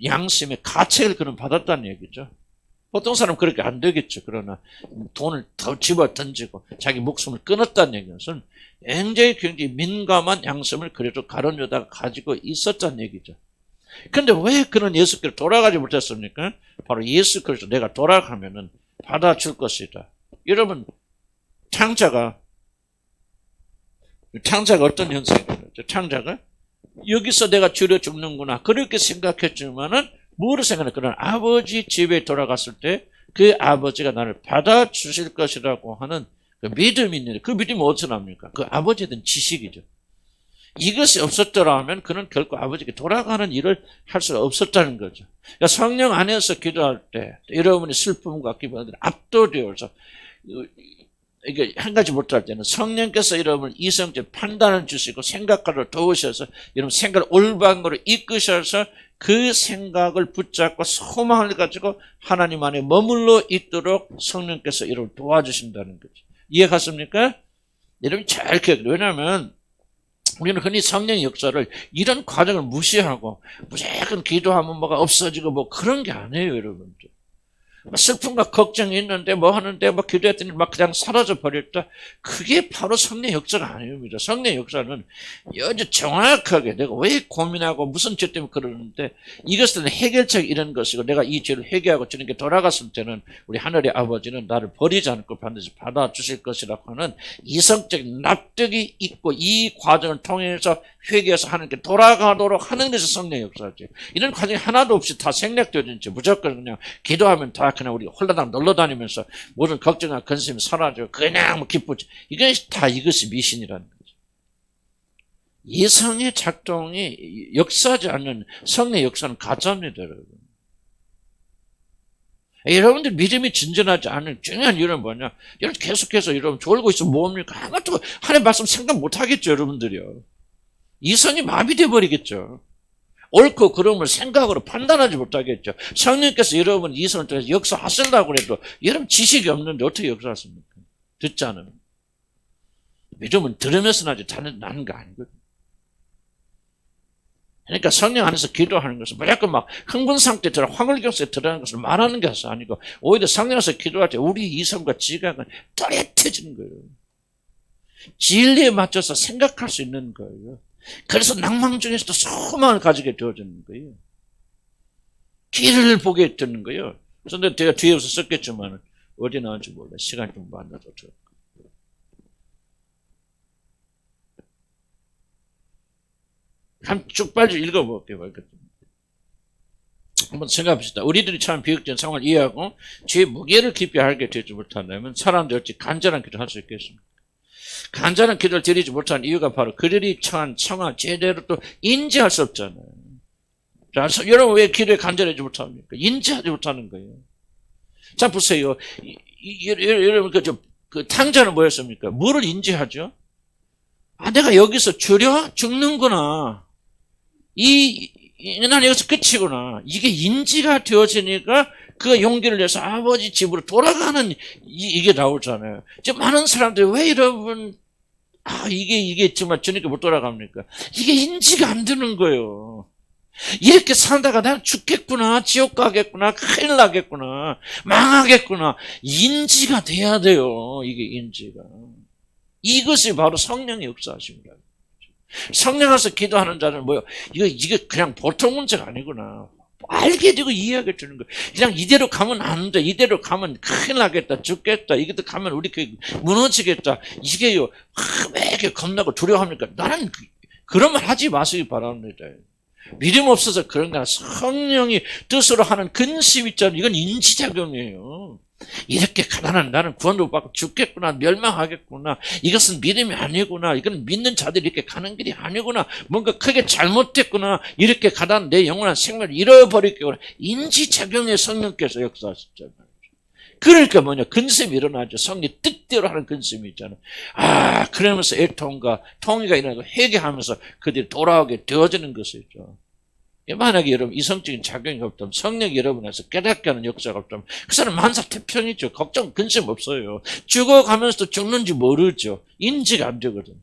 양심의 가책을 그는 받았다는 얘기죠. 보통 사람은 그렇게 안 되겠죠. 그러나 돈을 더 집어 던지고 자기 목숨을 끊었다는 얘기는 굉장히 민감한 양심을 그래도 가론 유다가 가지고 있었다는 얘기죠. 그런데 왜 그는 예수께로 돌아가지 못했습니까? 바로 예수 그리스도 내가 돌아가면은 받아줄 것이다. 여러분, 창자가 어떤 현상이죠? 창자가 여기서 내가 줄여 죽는구나 그렇게 생각했지만은 뭐를 생각해? 그런 아버지 집에 돌아갔을 때 그 아버지가 나를 받아주실 것이라고 하는 그 믿음이 있는데, 그 믿음이 어디서 납니까? 그 아버지에 대한 지식이죠. 이것이 없었더라면 그는 결코 아버지께 돌아가는 일을 할 수 없었다는 거죠. 그러니까 성령 안에서 기도할 때 여러분의 슬픔과 기쁨이 압도되어서, 이게 한 가지 못할 때는 성령께서 여러분을 이성적 판단을 주시고 생각하러 도우셔서 여러분 생각을 올바로 이끄셔서 그 생각을 붙잡고 소망을 가지고 하나님 안에 머물러 있도록 성령께서 여러분을 도와주신다는 거죠. 이해갔습니까? 여러분 잘 기억해요. 왜냐하면 우리는 흔히 성령의 역사를 이런 과정을 무시하고 무조건 기도하면 뭐가 없어지고 뭐 그런 게 아니에요, 여러분들. 슬픔과 걱정이 있는데 뭐 하는데 뭐 기도했더니 막 그냥 사라져 버렸다. 그게 바로 성령 역사가 아닙니다. 성령 역사는 여주 정확하게 내가 왜 고민하고 무슨 죄 때문에 그러는데 이것은 해결책 이런 것이고, 내가 이 죄를 회개하고 주님께 돌아갔을 때는 우리 하늘의 아버지는 나를 버리지 않고 반드시 받아주실 것이라고 하는 이성적인 납득이 있고, 이 과정을 통해서 회개해서 하나님께 돌아가도록 하는 것이 성령 역사지. 이런 과정이 하나도 없이 다 생략되어진 채 무조건 그냥 기도하면 다 그냥 우리 홀라당 놀러다니면서 모든 걱정과 근심이 사라지고 그냥 뭐 기쁘지. 이것이 미신이라는 거죠. 이성의 작동이 역사하지 않는 성의 역사는 가짜입니다, 여러분. 여러분들 믿음이 진전하지 않은 중요한 이유는 뭐냐? 여러분 계속해서 여러분 졸고 있으면 뭡니까? 아무것도 하나님 말씀 생각 못 하겠죠, 여러분들이요. 이성이 마비돼 버리겠죠. 옳고 그름을 생각으로 판단하지 못하겠죠. 성령께서 여러분 이성을 통해서 역사하시려고 해도 여러분 지식이 없는데 어떻게 역사하십니까? 듣지 않으면. 믿음은 들으면서 나지 나는 거 아니거든요. 그러니까 성령 안에서 기도하는 것은 무조건 막 흥분 상태에 들어 황홀경세에 들어가는 것을 말하는 것이 아니고, 오히려 성령 안에서 기도할 때 우리 이성과 지각은 또렷해지는 거예요. 진리에 맞춰서 생각할 수 있는 거예요. 그래서 낭망 중에서도 소망을 가지게 되어지는 거예요. 길을 보게 되는 거예요. 그래서 제가 뒤에서 썼겠지만 어디 나왔는지 몰라. 시간 좀 만나서 들어. 쭉 빨리 읽어볼게요. 한번 생각합시다. 우리들이 참 비극적인 상황을 이해하고 죄의 무게를 깊이 알게 되지 못한다면 사람들이 어찌 간절한 기도를 할 수 있겠습니까? 간절한 기도를 드리지 못한 이유가 바로 그들이 처한 상황 제대로 또 인지할 수 없잖아요. 자, 여러분 왜 기도에 간절하지 못합니까? 인지하지 못하는 거예요. 자, 보세요. 여러분 그 탕자는 뭐였습니까? 뭐를 인지하죠? 아, 내가 여기서 죽는구나. 난 여기서 끝이구나. 이게 인지가 되어지니까 그 용기를 내서 아버지 집으로 돌아가는 이게 나오잖아요. 지금 많은 사람들이 왜 여러분 이게 정말 주님께 못 돌아갑니까? 이게 인지가 안 되는 거예요. 이렇게 살다가 난 죽겠구나, 지옥 가겠구나, 큰일 나겠구나, 망하겠구나. 인지가 돼야 돼요. 이게 인지가. 이것이 바로 성령의 역사하십니다. 성령 안에서 기도하는 자는 뭐요? 이게 그냥 보통 문제가 아니구나. 알게 되고 이해하게 되는 거예요. 그냥 이대로 가면 안 돼. 이대로 가면 큰일 나겠다. 죽겠다. 이대로 가면 우리 교회 무너지겠다. 이게요. 왜 이렇게 겁나고 두려워합니까? 나는 그런 말 하지 마시기 바랍니다. 믿음 없어서 그런 게 아니라 성령이 뜻으로 하는 근심 있잖아요. 이건 인지작용이에요. 이렇게 가난한 나는 구원도 받고 죽겠구나, 멸망하겠구나, 이것은 믿음이 아니구나, 이건 믿는 자들이 이렇게 가는 길이 아니구나, 뭔가 크게 잘못됐구나, 이렇게 가다 내 영원한 생명을 잃어버리겠구나. 인지작용의 성령께서 역사하셨잖아요. 그러니까 뭐냐, 근심이 일어나죠. 성령 뜻대로 하는 근심이 있잖아요. 그러면서 애통과 통의가 일어나고 회개하면서 그들이 돌아오게 되어지는 것이죠. 만약에 여러분 이성적인 작용이 없다면, 성령이 여러분에서 깨닫게 하는 역사가 없다면 그 사람 만사태평이죠. 걱정, 근심 없어요. 죽어가면서도 죽는지 모르죠. 인지가 안 되거든.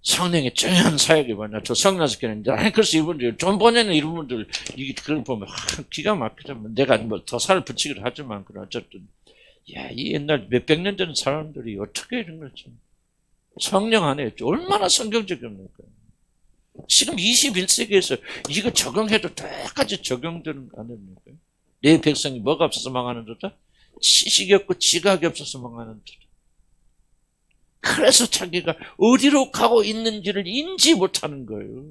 성령의 중요한 사역이 뭐냐, 저 성령에서 깨는데, 그래서 이분들, 존 보내는 이런 분들, 이게 그걸 보면 기가 막히죠. 내가 뭐 더 살을 붙이기도 하지만, 그런 어쨌든 이 옛날 몇백 년 전 사람들이 어떻게 이런 거죠. 성령 안에 얼마나 성경적입니까? 지금 21세기에서 이거 적용해도 똑같이 적용되는 거 아닙니까? 내 백성이 뭐가 없어서 망하는 거다? 지식이 없고 지각이 없어서 망하는 거다. 그래서 자기가 어디로 가고 있는지를 인지 못하는 거예요.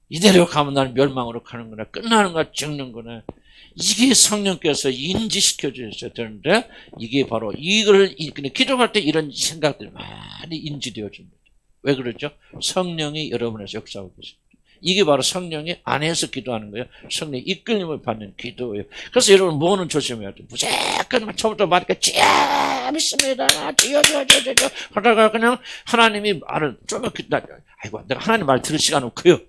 이대로 가면 나는 멸망으로 가는구나, 끝나는구나, 죽는구나. 이게 성령께서 인지시켜 주셔야 되는데, 이게 바로 이걸 기도할 때 이런 생각들이 많이 인지되어 줍니다. 왜 그러죠? 성령이 여러분에서 역사하고 계십니다. 이게 바로 성령이 안에서 기도하는 거예요. 성령의 이끌림을 받는 기도예요. 그래서 여러분 뭐는 조심해야 돼요. 무조건 처음부터 말하니까 믿습니다. 하다가 그냥 하나님이 말을 좀 아이고, 내가 하나님 말 들을 시간 없고요.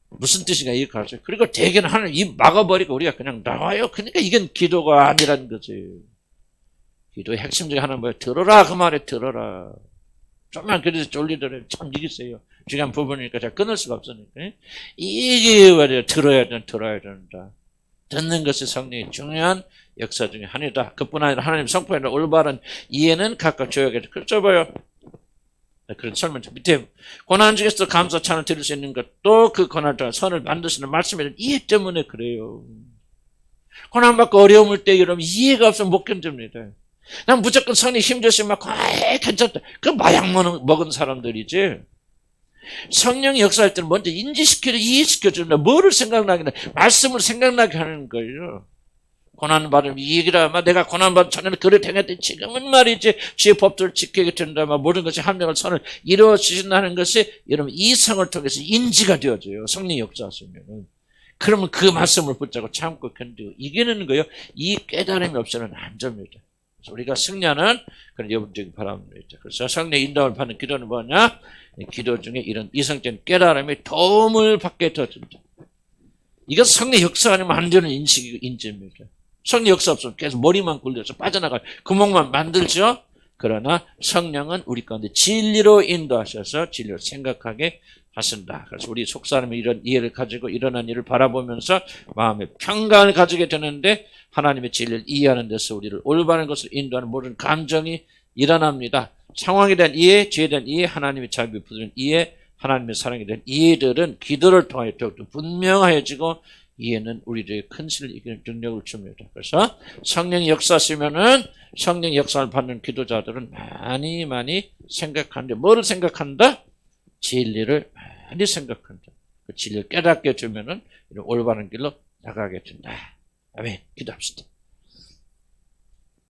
무슨 뜻인가 이해가죠. 그리고 대개는 하나님 입 막아버리고 우리가 그냥 나와요. 그러니까 이건 기도가 아니라는 거지. 기도의 핵심 중에 하나는 뭐예요? 들어라, 그 말에 들어라. 좀만 그래서 쫄리더라도 참 이기세요. 중요한 부분이니까 제가 끊을 수가 없으니까. 이게 말이야, 들어야 된다. 듣는 것이 성령의 중요한 역사 중에 하나이다. 그뿐 아니라 하나님 성품의 올바른 이해는 각각 줘야겠죠. 그렇죠, 봐요. 그런 설명 밑에 고난 중에서도 감사 찬을 드릴 수 있는 것도 그 고난을 통해 선을 만드시는 말씀에 이해 때문에 그래요. 고난 받고 어려움을 때 여러분 이해가 없으면 못 견딥니다. 난 무조건 성령 힘주시면 막 괜찮다. 그 마약 먹은 사람들이지. 성령이 역사할 때는 먼저 인지시켜줘, 이해시켜준다. 뭐를 생각나게, 말씀을 생각나게 하는 거예요. 고난받으면 이 얘기를 하면 내가 고난받은 전에는 그래 행했더니 지금은 말이지 주의 법도를 지키게 된다. 모든 것이 합력을 선을 이루어 주신다는 것이 여러분 이성을 통해서 인지가 되어져요. 성령이 역사하시면. 그러면 그 말씀을 붙잡고 참고 견디고 이기는 거예요. 이 깨달음이 없어서는 안 됩니다. 그래서 우리가 승리하는 그런 여러분들이 바랍니다. 그래서 성령의 인도를 받는 기도는 뭐냐? 기도 중에 이런 이성적인 깨달음이 도움을 받게 되어준다. 이건 성령 역사 아니면 안 되는 인지입니다. 성령 역사 없으면 계속 머리만 굴려서 빠져나갈 구멍만 만들죠. 그러나 성령은 우리 가운데 진리로 인도하셔서 진리로 생각하게 하신다. 그래서 우리 속사람이 이런 이해를 가지고 일어난 일을 바라보면서 마음의 평강을 가지게 되는데 하나님의 진리를 이해하는 데서 우리를 올바른 것을 인도하는 모든 감정이 일어납니다. 상황에 대한 이해, 죄에 대한 이해, 하나님의 자비에 부드러운 이해, 하나님의 사랑에 대한 이해들은 기도를 통하여 더욱더 분명해지고 이해는 우리들의 큰 신을 이기는 능력을 줍니다. 그래서 성령이 역사하시면은 성령 역사를 받는 기도자들은 많이 생각하는데 뭐를 생각한다? 진리를 많이 생각한다. 그 진리를 깨닫게 해주면은 올바른 길로 나가게 된다. 아멘. 기도합시다.